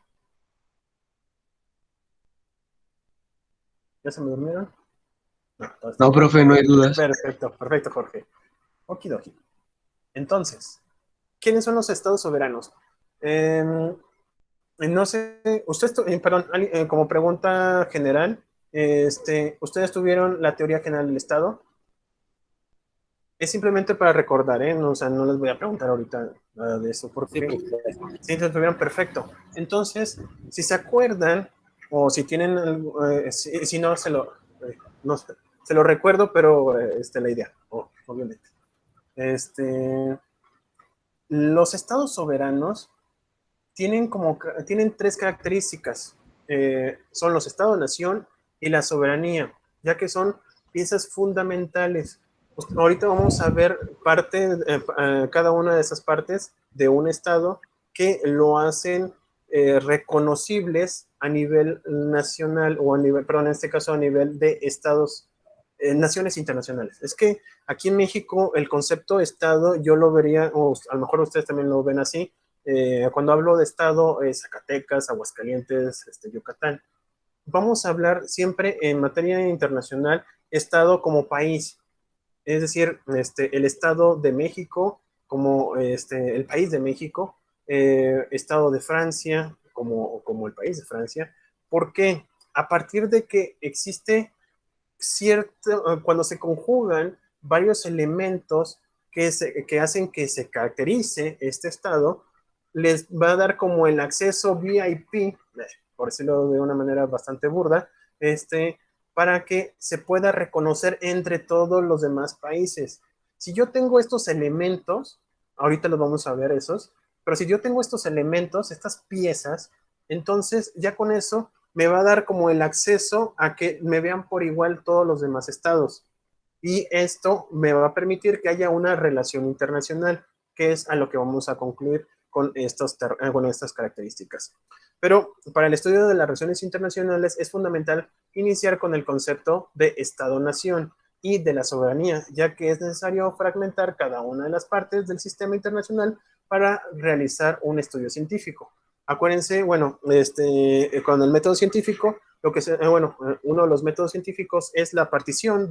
¿Ya se me durmieron? No, profe, no hay dudas. Perfecto, perfecto, Jorge. Okidoki. Entonces, ¿quiénes son los estados soberanos? No sé, perdón, como pregunta general, ¿ustedes tuvieron la teoría general del Estado? Es simplemente para recordar, No, o sea, no les voy a preguntar ahorita nada de eso, porque sí, lo tuvieron perfecto. Entonces, si se acuerdan, o si tienen, si no, no, se lo recuerdo, pero la idea, obviamente. Los estados soberanos tienen tres características. Son los estados-nación y la soberanía, ya que son piezas fundamentales. Pues, ahorita vamos a ver cada una de esas partes de un estado que lo hacen reconocibles a nivel nacional o perdón, en este caso a nivel de estados, naciones internacionales. Es que aquí en México el concepto estado yo lo vería, o a lo mejor ustedes también lo ven así, cuando hablo de estado, Zacatecas, Aguascalientes, Yucatán. Vamos a hablar siempre en materia internacional, estado como país, es decir, el Estado de México como el país de México, Estado de Francia como el país de Francia. ¿Por qué? A partir de que existe cuando se conjugan varios elementos que hacen que se caracterice este estado, les va a dar como el acceso VIP, por decirlo de una manera bastante burda, para que se pueda reconocer entre todos los demás países. Si yo tengo estos elementos, ahorita los vamos a ver esos, pero si yo tengo estos elementos, estas piezas, entonces ya con eso me va a dar como el acceso a que me vean por igual todos los demás estados. Y esto me va a permitir que haya una relación internacional, que es a lo que vamos a concluir con estas características. Pero para el estudio de las relaciones internacionales es fundamental iniciar con el concepto de Estado-nación y de la soberanía, ya que es necesario fragmentar cada una de las partes del sistema internacional para realizar un estudio científico. Acuérdense, bueno, con el método científico, uno de los métodos científicos es la partición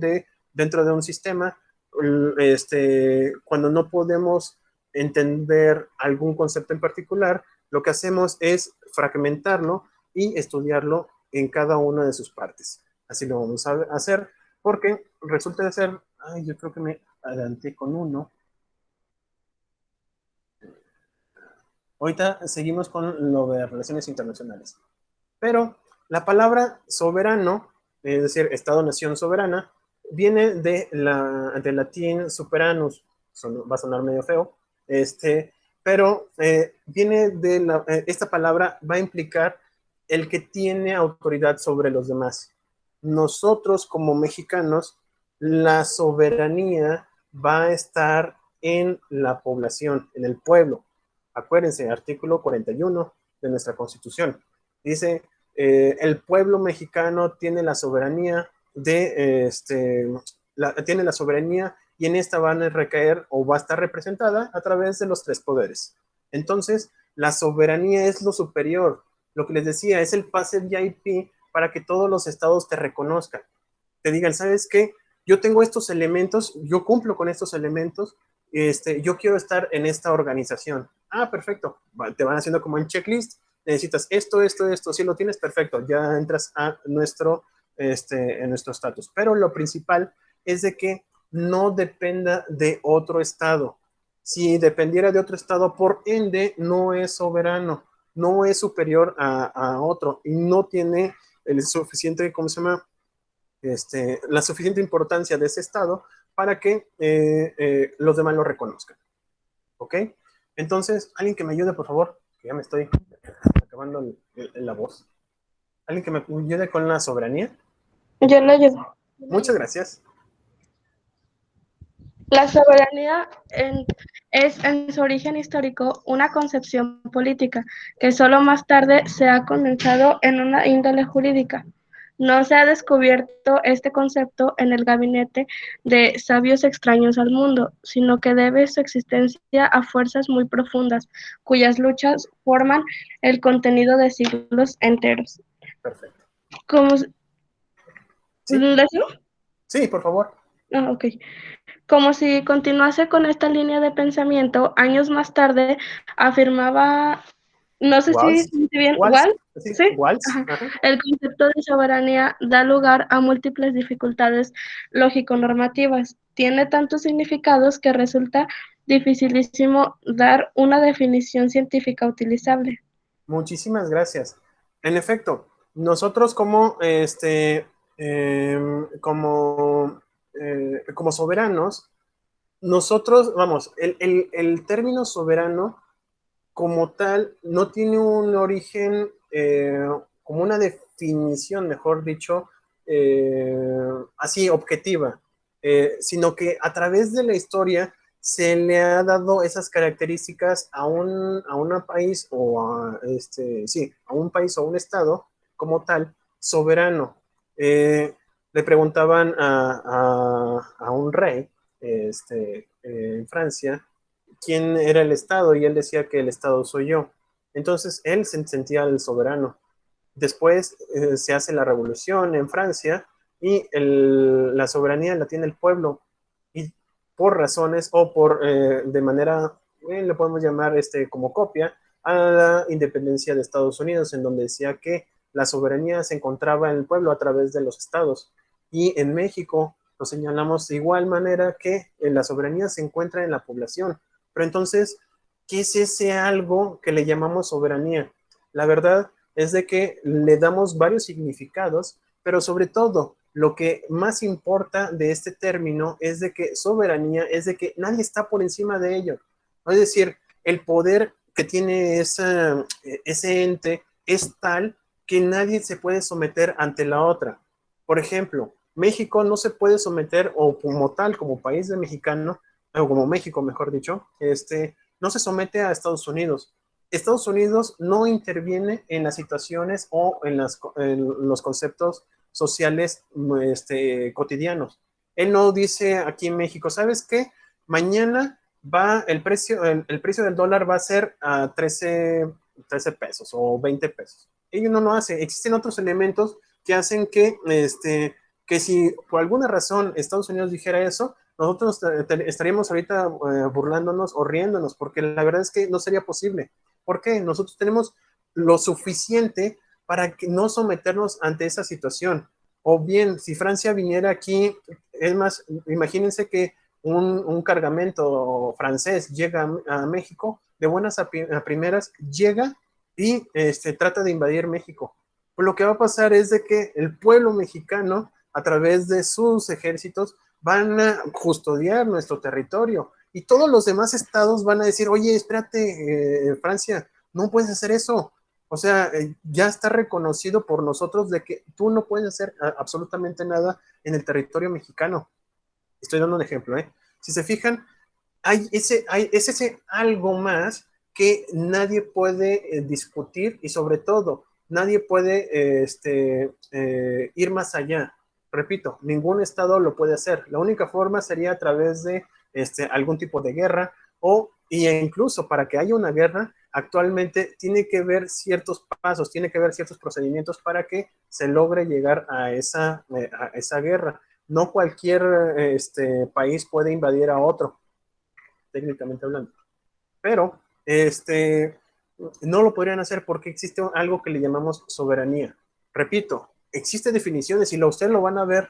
dentro de un sistema, cuando no podemos entender algún concepto en particular, lo que hacemos es fragmentarlo y estudiarlo en cada una de sus partes. Así lo vamos a hacer, porque resulta de ser, yo creo que me adelanté con uno. Ahorita seguimos con lo de relaciones internacionales. Pero la palabra soberano, es decir, Estado-nación soberana, viene del latín superanus, va a sonar medio feo, pero viene de esta palabra va a implicar el que tiene autoridad sobre los demás. Nosotros como mexicanos, la soberanía va a estar en la población, en el pueblo. Acuérdense, artículo 41 de nuestra Constitución. Dice, el pueblo mexicano tiene la soberanía tiene la soberanía y en esta van a recaer o va a estar representada a través de los tres poderes. Entonces, la soberanía es lo superior. Lo que les decía, es el pase VIP para que todos los estados te reconozcan. Te digan, ¿sabes qué? Yo tengo estos elementos, yo cumplo con estos elementos, yo quiero estar en esta organización. Perfecto. Te van haciendo como en checklist. Necesitas esto, si lo tienes, perfecto. Ya entras a en nuestro estatus. Pero lo principal es de que no dependa de otro estado. Si dependiera de otro estado, por ende, no es soberano, no es superior a otro y no tiene el suficiente, ¿cómo se llama? La suficiente importancia de ese estado para que los demás lo reconozcan. ¿Ok? Entonces, alguien que me ayude, por favor, que ya me estoy acabando la voz. ¿Alguien que me ayude con la soberanía? Yo le ayudo. Muchas gracias. La soberanía es en su origen histórico una concepción política que solo más tarde se ha condensado en una índole jurídica. No se ha descubierto este concepto en el gabinete de sabios extraños al mundo, sino que debe su existencia a fuerzas muy profundas, cuyas luchas forman el contenido de siglos enteros. Perfecto. Como, ¿Sí? ¿lo digo? Sí, por favor. Ah, ok. Como si continuase con esta línea de pensamiento, años más tarde afirmaba, no sé si Waltz. dice bien, Waltz. Walt, Sí, ¿sí? Waltz. Ajá. Ajá. El concepto de soberanía da lugar a múltiples dificultades lógico-normativas. Tiene tantos significados que resulta dificilísimo dar una definición científica utilizable. Muchísimas gracias. En efecto, nosotros como como soberanos, nosotros, vamos, el término soberano como tal no tiene un origen, como una definición, mejor dicho, así objetiva, sino que a través de la historia se le ha dado esas características a un país o a un país o un estado como tal, soberano. Le preguntaban a un rey en Francia quién era el Estado y él decía que el Estado soy yo. Entonces él se sentía el soberano. Después se hace la revolución en Francia y la soberanía la tiene el pueblo y por razones o de manera, le podemos llamar como copia a la independencia de Estados Unidos, en donde decía que la soberanía se encontraba en el pueblo a través de los estados. Y en México lo señalamos de igual manera que la soberanía se encuentra en la población. Pero entonces, ¿qué es ese algo que le llamamos soberanía? La verdad es de que le damos varios significados, pero sobre todo lo que más importa de este término es de que soberanía es de que nadie está por encima de ello. Es decir, el poder que tiene ese ente es tal que nadie se puede someter ante la otra. Por ejemplo, México no se puede someter, o como tal, como país de mexicano, o como México, mejor dicho, no se somete a Estados Unidos. Estados Unidos no interviene en las situaciones o en los conceptos sociales cotidianos. Él no dice aquí en México, ¿sabes qué? Mañana el precio del dólar va a ser a 13 pesos o 20 pesos. Ellos no lo hace. Existen otros elementos que hacen que si por alguna razón Estados Unidos dijera eso, nosotros estaríamos ahorita burlándonos o riéndonos, porque la verdad es que no sería posible. ¿Por qué? Nosotros tenemos lo suficiente para que no someternos ante esa situación. O bien, si Francia viniera aquí, es más, imagínense que un cargamento francés llega a México, de buenas a primeras, llega y trata de invadir México. Pues lo que va a pasar es de que el pueblo mexicano, a través de sus ejércitos, van a custodiar nuestro territorio y todos los demás estados van a decir, oye, espérate, Francia, no puedes hacer eso. O sea, ya está reconocido por nosotros de que tú no puedes hacer absolutamente nada en el territorio mexicano. Estoy dando un ejemplo, ¿eh? Si se fijan, es ese algo más que nadie puede discutir y sobre todo nadie puede ir más allá. Repito, ningún estado lo puede hacer. La única forma sería a través de algún tipo de guerra y incluso para que haya una guerra, actualmente tiene que haber ciertos pasos, tiene que haber ciertos procedimientos para que se logre llegar a esa guerra. No cualquier país puede invadir a otro, técnicamente hablando. Pero no lo podrían hacer porque existe algo que le llamamos soberanía. Repito, existe definiciones y ustedes lo van a ver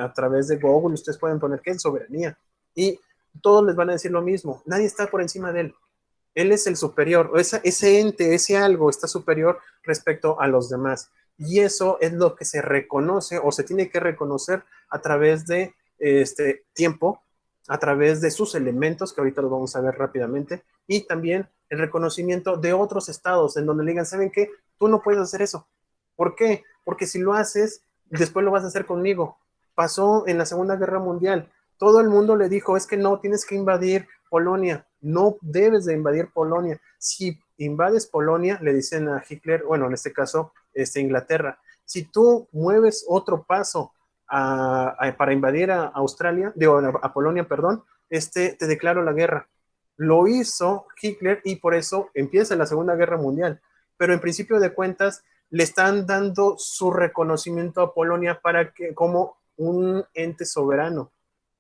a través de Google, ustedes pueden poner qué es soberanía y todos les van a decir lo mismo, nadie está por encima de él. Él es el superior, ese ente, ese algo está superior respecto a los demás. Y eso es lo que se reconoce o se tiene que reconocer a través de tiempo, a través de sus elementos, que ahorita los vamos a ver rápidamente, y también el reconocimiento de otros estados, en donde le digan, ¿saben qué? Tú no puedes hacer eso. ¿Por qué? Porque si lo haces, después lo vas a hacer conmigo. Pasó en la Segunda Guerra Mundial. Todo el mundo le dijo, es que no, tienes que invadir Polonia, no debes de invadir Polonia. Si invades Polonia, le dicen a Hitler, bueno, en este caso, Inglaterra, si tú mueves otro paso para invadir a Australia, digo, a Polonia, perdón, te declaro la guerra. Lo hizo Hitler y por eso empieza la Segunda Guerra Mundial. Pero en principio de cuentas, le están dando su reconocimiento a Polonia para que, como un ente soberano.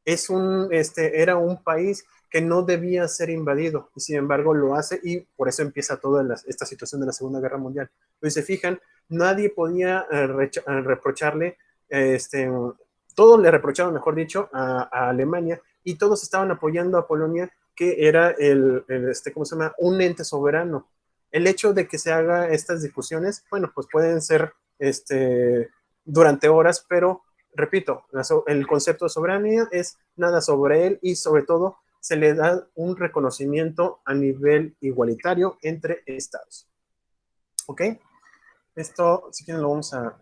Era un país que no debía ser invadido, y sin embargo lo hace, y por eso empieza toda esta situación de la Segunda Guerra Mundial. Entonces, se fijan, nadie podía reprocharle, todos le reprocharon, mejor dicho, a Alemania, y todos estaban apoyando a Polonia, que era ¿cómo se llama? Un ente soberano. El hecho de que se haga estas discusiones, bueno, pues pueden ser durante horas, pero repito, el concepto de soberanía es nada sobre él, y sobre todo se le da un reconocimiento a nivel igualitario entre estados. ¿Ok? Esto, si quieren, lo vamos a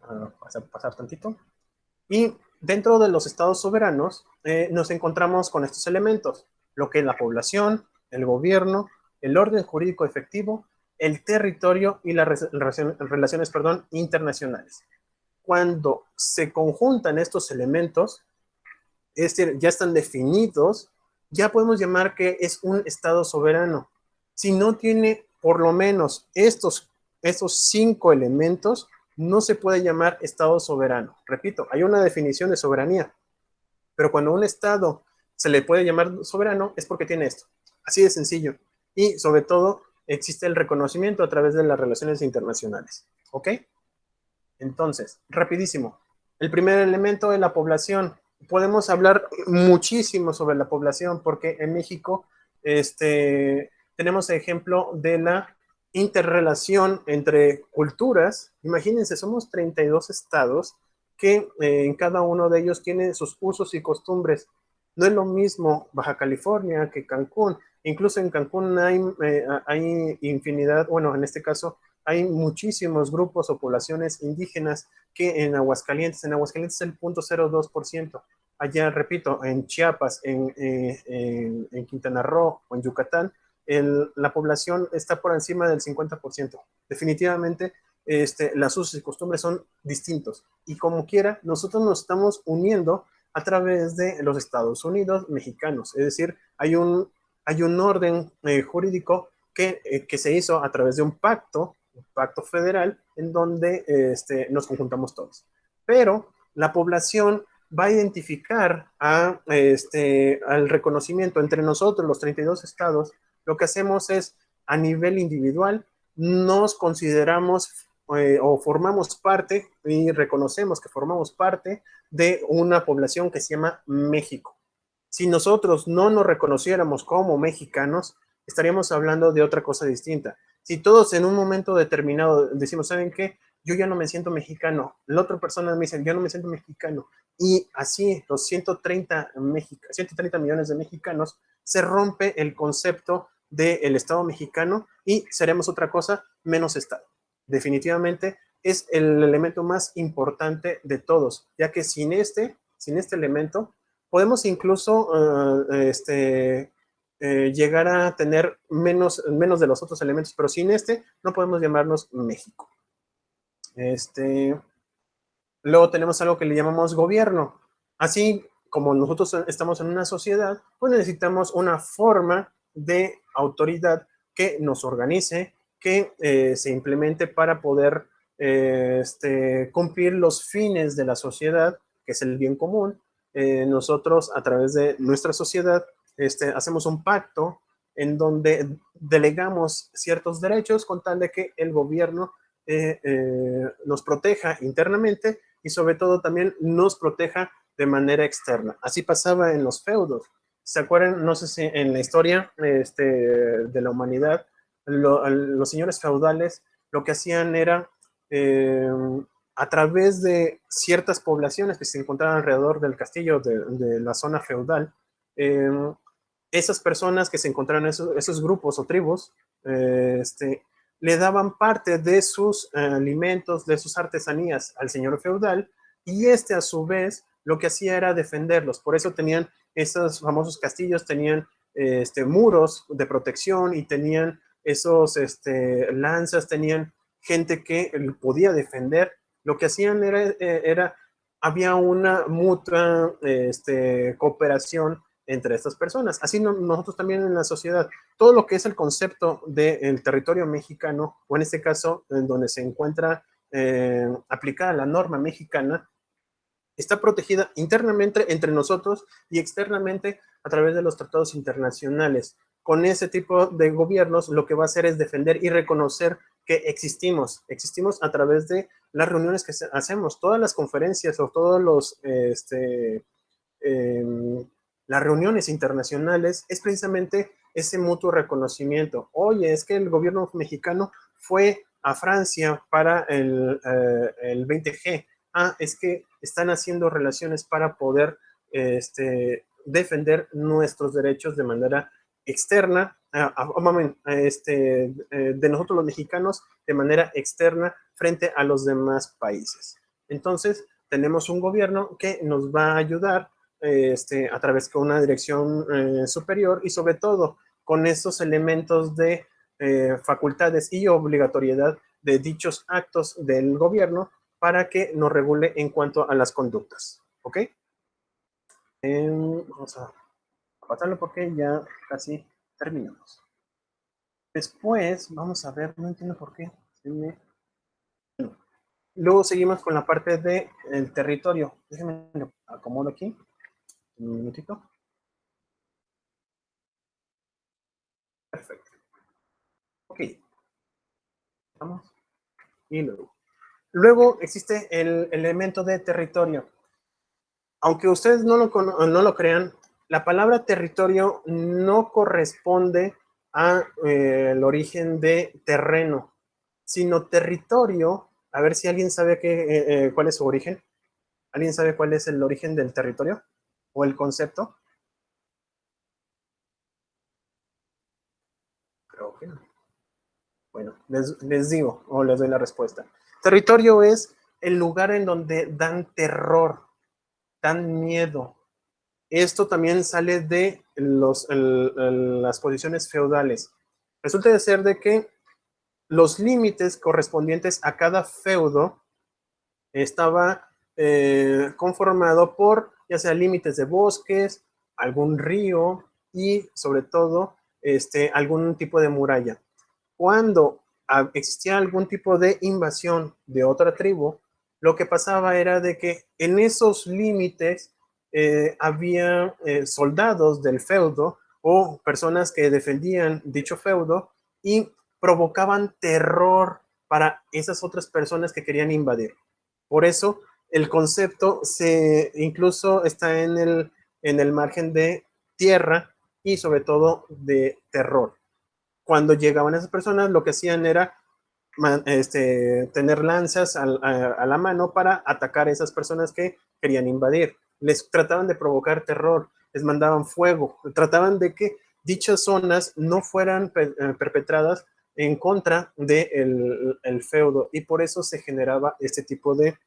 pasar tantito. Y dentro de los estados soberanos nos encontramos con estos elementos, lo que es la población, el gobierno, el orden jurídico efectivo, el territorio y las relaciones internacionales. Cuando se conjuntan estos elementos, es decir, ya están definidos, ya podemos llamar que es un estado soberano. Si no tiene por lo menos estos 5 elementos, no se puede llamar estado soberano. Repito, hay una definición de soberanía, pero cuando a un estado se le puede llamar soberano es porque tiene esto. Así de sencillo. Y sobre todo existe el reconocimiento a través de las relaciones internacionales. ¿Ok? Entonces, rapidísimo. El primer elemento es la población. Podemos hablar muchísimo sobre la población porque en México tenemos el ejemplo de la interrelación entre culturas. Imagínense, somos 32 estados que en cada uno de ellos tiene sus usos y costumbres. No es lo mismo Baja California que Cancún. Incluso en Cancún hay infinidad, bueno, en este caso hay muchísimos grupos o poblaciones indígenas que en Aguascalientes es el 0.02%. Allá, repito, en Chiapas, en Quintana Roo o en Yucatán, la población está por encima del 50%. Definitivamente, las usos y costumbres son distintos. Y como quiera, nosotros nos estamos uniendo a través de los Estados Unidos mexicanos. Es decir, hay un orden jurídico que se hizo a través de un pacto federal en donde nos conjuntamos todos. Pero la población va a identificar al reconocimiento entre nosotros, los 32 estados. Lo que hacemos es, a nivel individual, nos consideramos o formamos parte y reconocemos que formamos parte de una población que se llama México. Si nosotros no nos reconociéramos como mexicanos, estaríamos hablando de otra cosa distinta. Si todos en un momento determinado decimos, ¿saben qué? Yo ya no me siento mexicano, la otra persona me dice, yo no me siento mexicano, y así los 130 millones de mexicanos, se rompe el concepto del Estado mexicano y seremos otra cosa menos Estado. Definitivamente es el elemento más importante de todos, ya que sin este elemento podemos incluso llegar a tener menos de los otros elementos, pero sin no podemos llamarnos México. Luego tenemos algo que le llamamos gobierno. Así como nosotros estamos en una sociedad, pues necesitamos una forma de autoridad que nos organice, que se implemente para poder cumplir los fines de la sociedad, que es el bien común. Nosotros, a través de nuestra sociedad, hacemos un pacto en donde delegamos ciertos derechos con tal de que el gobierno nos proteja internamente y sobre todo también nos proteja de manera externa. Así pasaba en los feudos. ¿Se acuerdan? No sé si en la historia de la humanidad, los señores feudales lo que hacían era, a través de ciertas poblaciones que se encontraban alrededor del castillo de la zona feudal, esas personas que se encontraron en esos grupos o tribus, le daban parte de sus alimentos, de sus artesanías al señor feudal, y a su vez lo que hacía era defenderlos. Por eso tenían esos famosos castillos, tenían muros de protección y tenían esos lanzas, tenían gente que podía defender. Lo que hacían había una mutua cooperación entre estas personas. Así nosotros también en la sociedad, todo lo que es el concepto del territorio mexicano, o en este caso, en donde se encuentra aplicada la norma mexicana, está protegida internamente entre nosotros y externamente a través de los tratados internacionales. Con ese tipo de gobiernos, lo que va a hacer es defender y reconocer que existimos a través de las reuniones que hacemos, todas las conferencias o todos los las reuniones internacionales, es precisamente ese mutuo reconocimiento. Oye, es que el gobierno mexicano fue a Francia para el 20G. Es que están haciendo relaciones para poder defender nuestros derechos de manera externa, de nosotros los mexicanos, de manera externa frente a los demás países. Entonces, tenemos un gobierno que nos va a ayudar a través de una dirección superior y sobre todo con esos elementos de facultades y obligatoriedad de dichos actos del gobierno para que nos regule en cuanto a las conductas. ¿Ok? Vamos a pasarlo porque ya casi terminamos. Después, vamos a ver, no entiendo por qué. Luego seguimos con la parte del territorio. Déjenme lo acomodo aquí. Un minutito. Perfecto. Ok. Vamos. Y luego existe el elemento de territorio. Aunque ustedes no lo crean, la palabra territorio no corresponde al origen de terreno, sino territorio. A ver si alguien sabe cuál es su origen. ¿Alguien sabe cuál es el origen del territorio o el concepto? Creo que no. Bueno, les digo o les doy la respuesta. Territorio es el lugar en donde dan terror, dan miedo. Esto también sale de las posiciones feudales. Resulta de ser de que los límites correspondientes a cada feudo estaba conformado por ya sea límites de bosques, algún río y sobre todo algún tipo de muralla. Cuando existía algún tipo de invasión de otra tribu, lo que pasaba era de que en esos límites había soldados del feudo o personas que defendían dicho feudo y provocaban terror para esas otras personas que querían invadir. Por eso el concepto incluso está en el margen de tierra y sobre todo de terror. Cuando llegaban esas personas, lo que hacían era tener lanzas a la mano para atacar a esas personas que querían invadir. Les trataban de provocar terror, les mandaban fuego, trataban de que dichas zonas no fueran perpetradas en contra del feudo y por eso se generaba este tipo de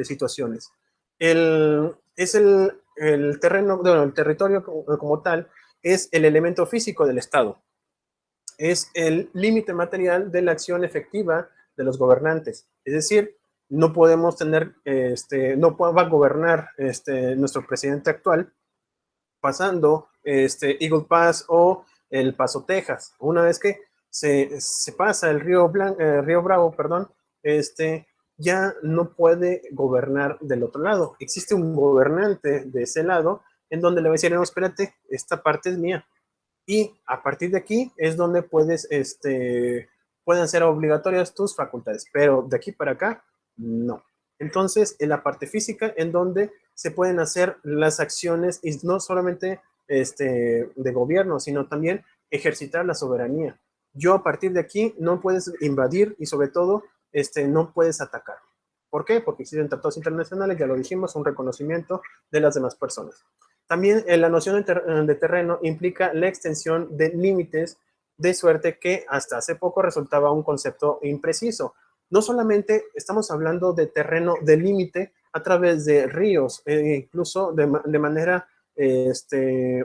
situaciones. El terreno, bueno, el territorio como tal es el elemento físico del Estado. Es el límite material de la acción efectiva de los gobernantes. Es decir, no podemos tener, no va a gobernar nuestro presidente actual pasando Eagle Pass o el Paso, Texas. Una vez que se pasa el Río Bravo, perdón, ya no puede gobernar del otro lado. Existe un gobernante de ese lado en donde le va a decir, no, espérate, esta parte es mía. Y a partir de aquí es donde pueden ser obligatorias tus facultades, pero de aquí para acá, no. Entonces, en la parte física, en donde se pueden hacer las acciones, y no solamente de gobierno, sino también ejercitar la soberanía. Yo a partir de aquí no puedes invadir y sobre todo no puedes atacar. ¿Por qué? Porque existen tratados internacionales, ya lo dijimos, un reconocimiento de las demás personas. También la noción de terreno implica la extensión de límites de suerte que hasta hace poco resultaba un concepto impreciso. No solamente estamos hablando de terreno de límite a través de ríos, incluso de manera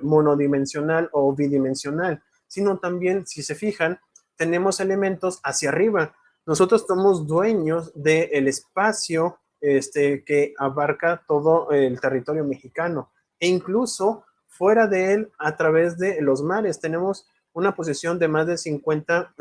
monodimensional o bidimensional, sino también, si se fijan, tenemos elementos hacia arriba. Nosotros somos dueños del espacio que abarca todo el territorio mexicano, e incluso fuera de él, a través de los mares, tenemos una posición de más de 50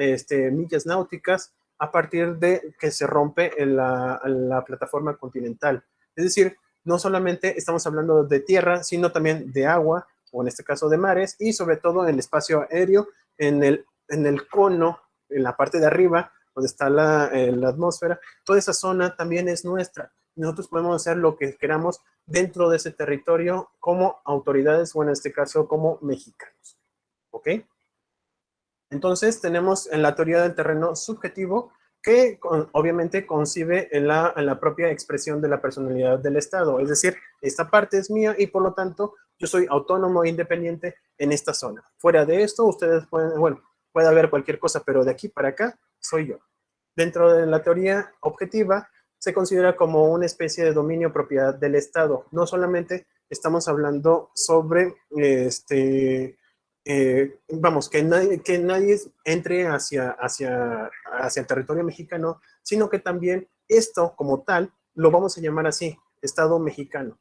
millas náuticas a partir de que se rompe la plataforma continental. Es decir, no solamente estamos hablando de tierra, sino también de agua, o en este caso de mares, y sobre todo en el espacio aéreo, en el cono, en la parte de arriba, donde está la atmósfera. Toda esa zona también es nuestra. Nosotros podemos hacer lo que queramos dentro de ese territorio como autoridades, o en este caso como mexicanos. ¿Ok? Entonces tenemos en la teoría del terreno subjetivo que obviamente concibe en la propia expresión de la personalidad del Estado. Es decir, esta parte es mía y por lo tanto yo soy autónomo e independiente en esta zona. Fuera de esto, ustedes pueden, bueno, puede haber cualquier cosa, pero de aquí para acá soy yo. Dentro de la teoría objetiva, se considera como una especie de dominio propiedad del Estado. No solamente estamos hablando sobre, vamos, que nadie entre hacia el territorio mexicano, sino que también esto como tal, lo vamos a llamar así, Estado mexicano.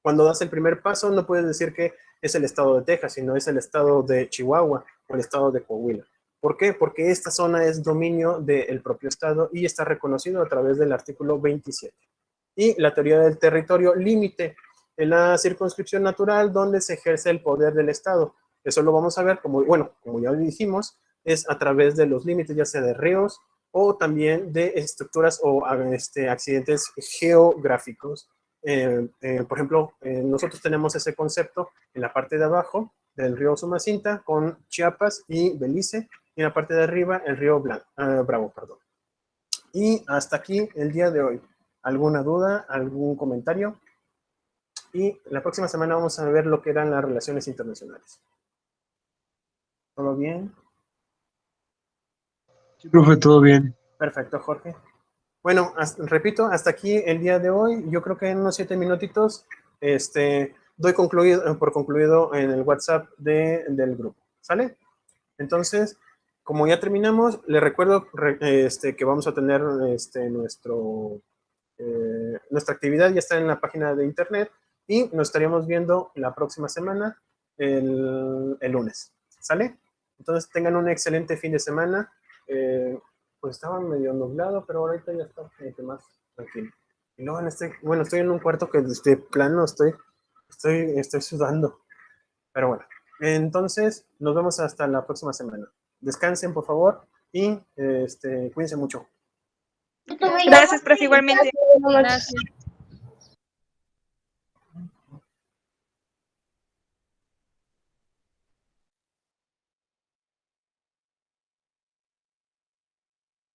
Cuando das el primer paso, no puedes decir que es el estado de Texas, sino es el estado de Chihuahua o el estado de Coahuila. ¿Por qué? Porque esta zona es dominio del propio Estado y está reconocido a través del artículo 27. Y la teoría del territorio límite en la circunscripción natural donde se ejerce el poder del Estado. Eso lo vamos a ver, como ya dijimos, es a través de los límites, ya sea de ríos o también de estructuras o accidentes geográficos. Por ejemplo, nosotros tenemos ese concepto en la parte de abajo del río Sumacinta con Chiapas y Belice, y en la parte de arriba el río Bravo. Y hasta aquí el día de hoy. ¿Alguna duda? ¿Algún comentario? Y la próxima semana vamos a ver lo que eran las relaciones internacionales. ¿Todo bien? Sí, profe, todo bien. Perfecto, Jorge. Bueno, repito, hasta aquí el día de hoy. Yo creo que en unos 7 minutitos doy por concluido en el WhatsApp del grupo. ¿Sale? Entonces, como ya terminamos, les recuerdo que vamos a tener nuestra actividad ya está en la página de internet y nos estaríamos viendo la próxima semana, el lunes. ¿Sale? Entonces, tengan un excelente fin de semana. Pues estaba medio nublado, pero ahorita ya está más tranquilo. Y luego estoy en un cuarto que de plano estoy sudando. Pero bueno, entonces nos vemos hasta la próxima semana. Descansen, por favor, y cuídense mucho. Gracias, profe, igualmente. Gracias.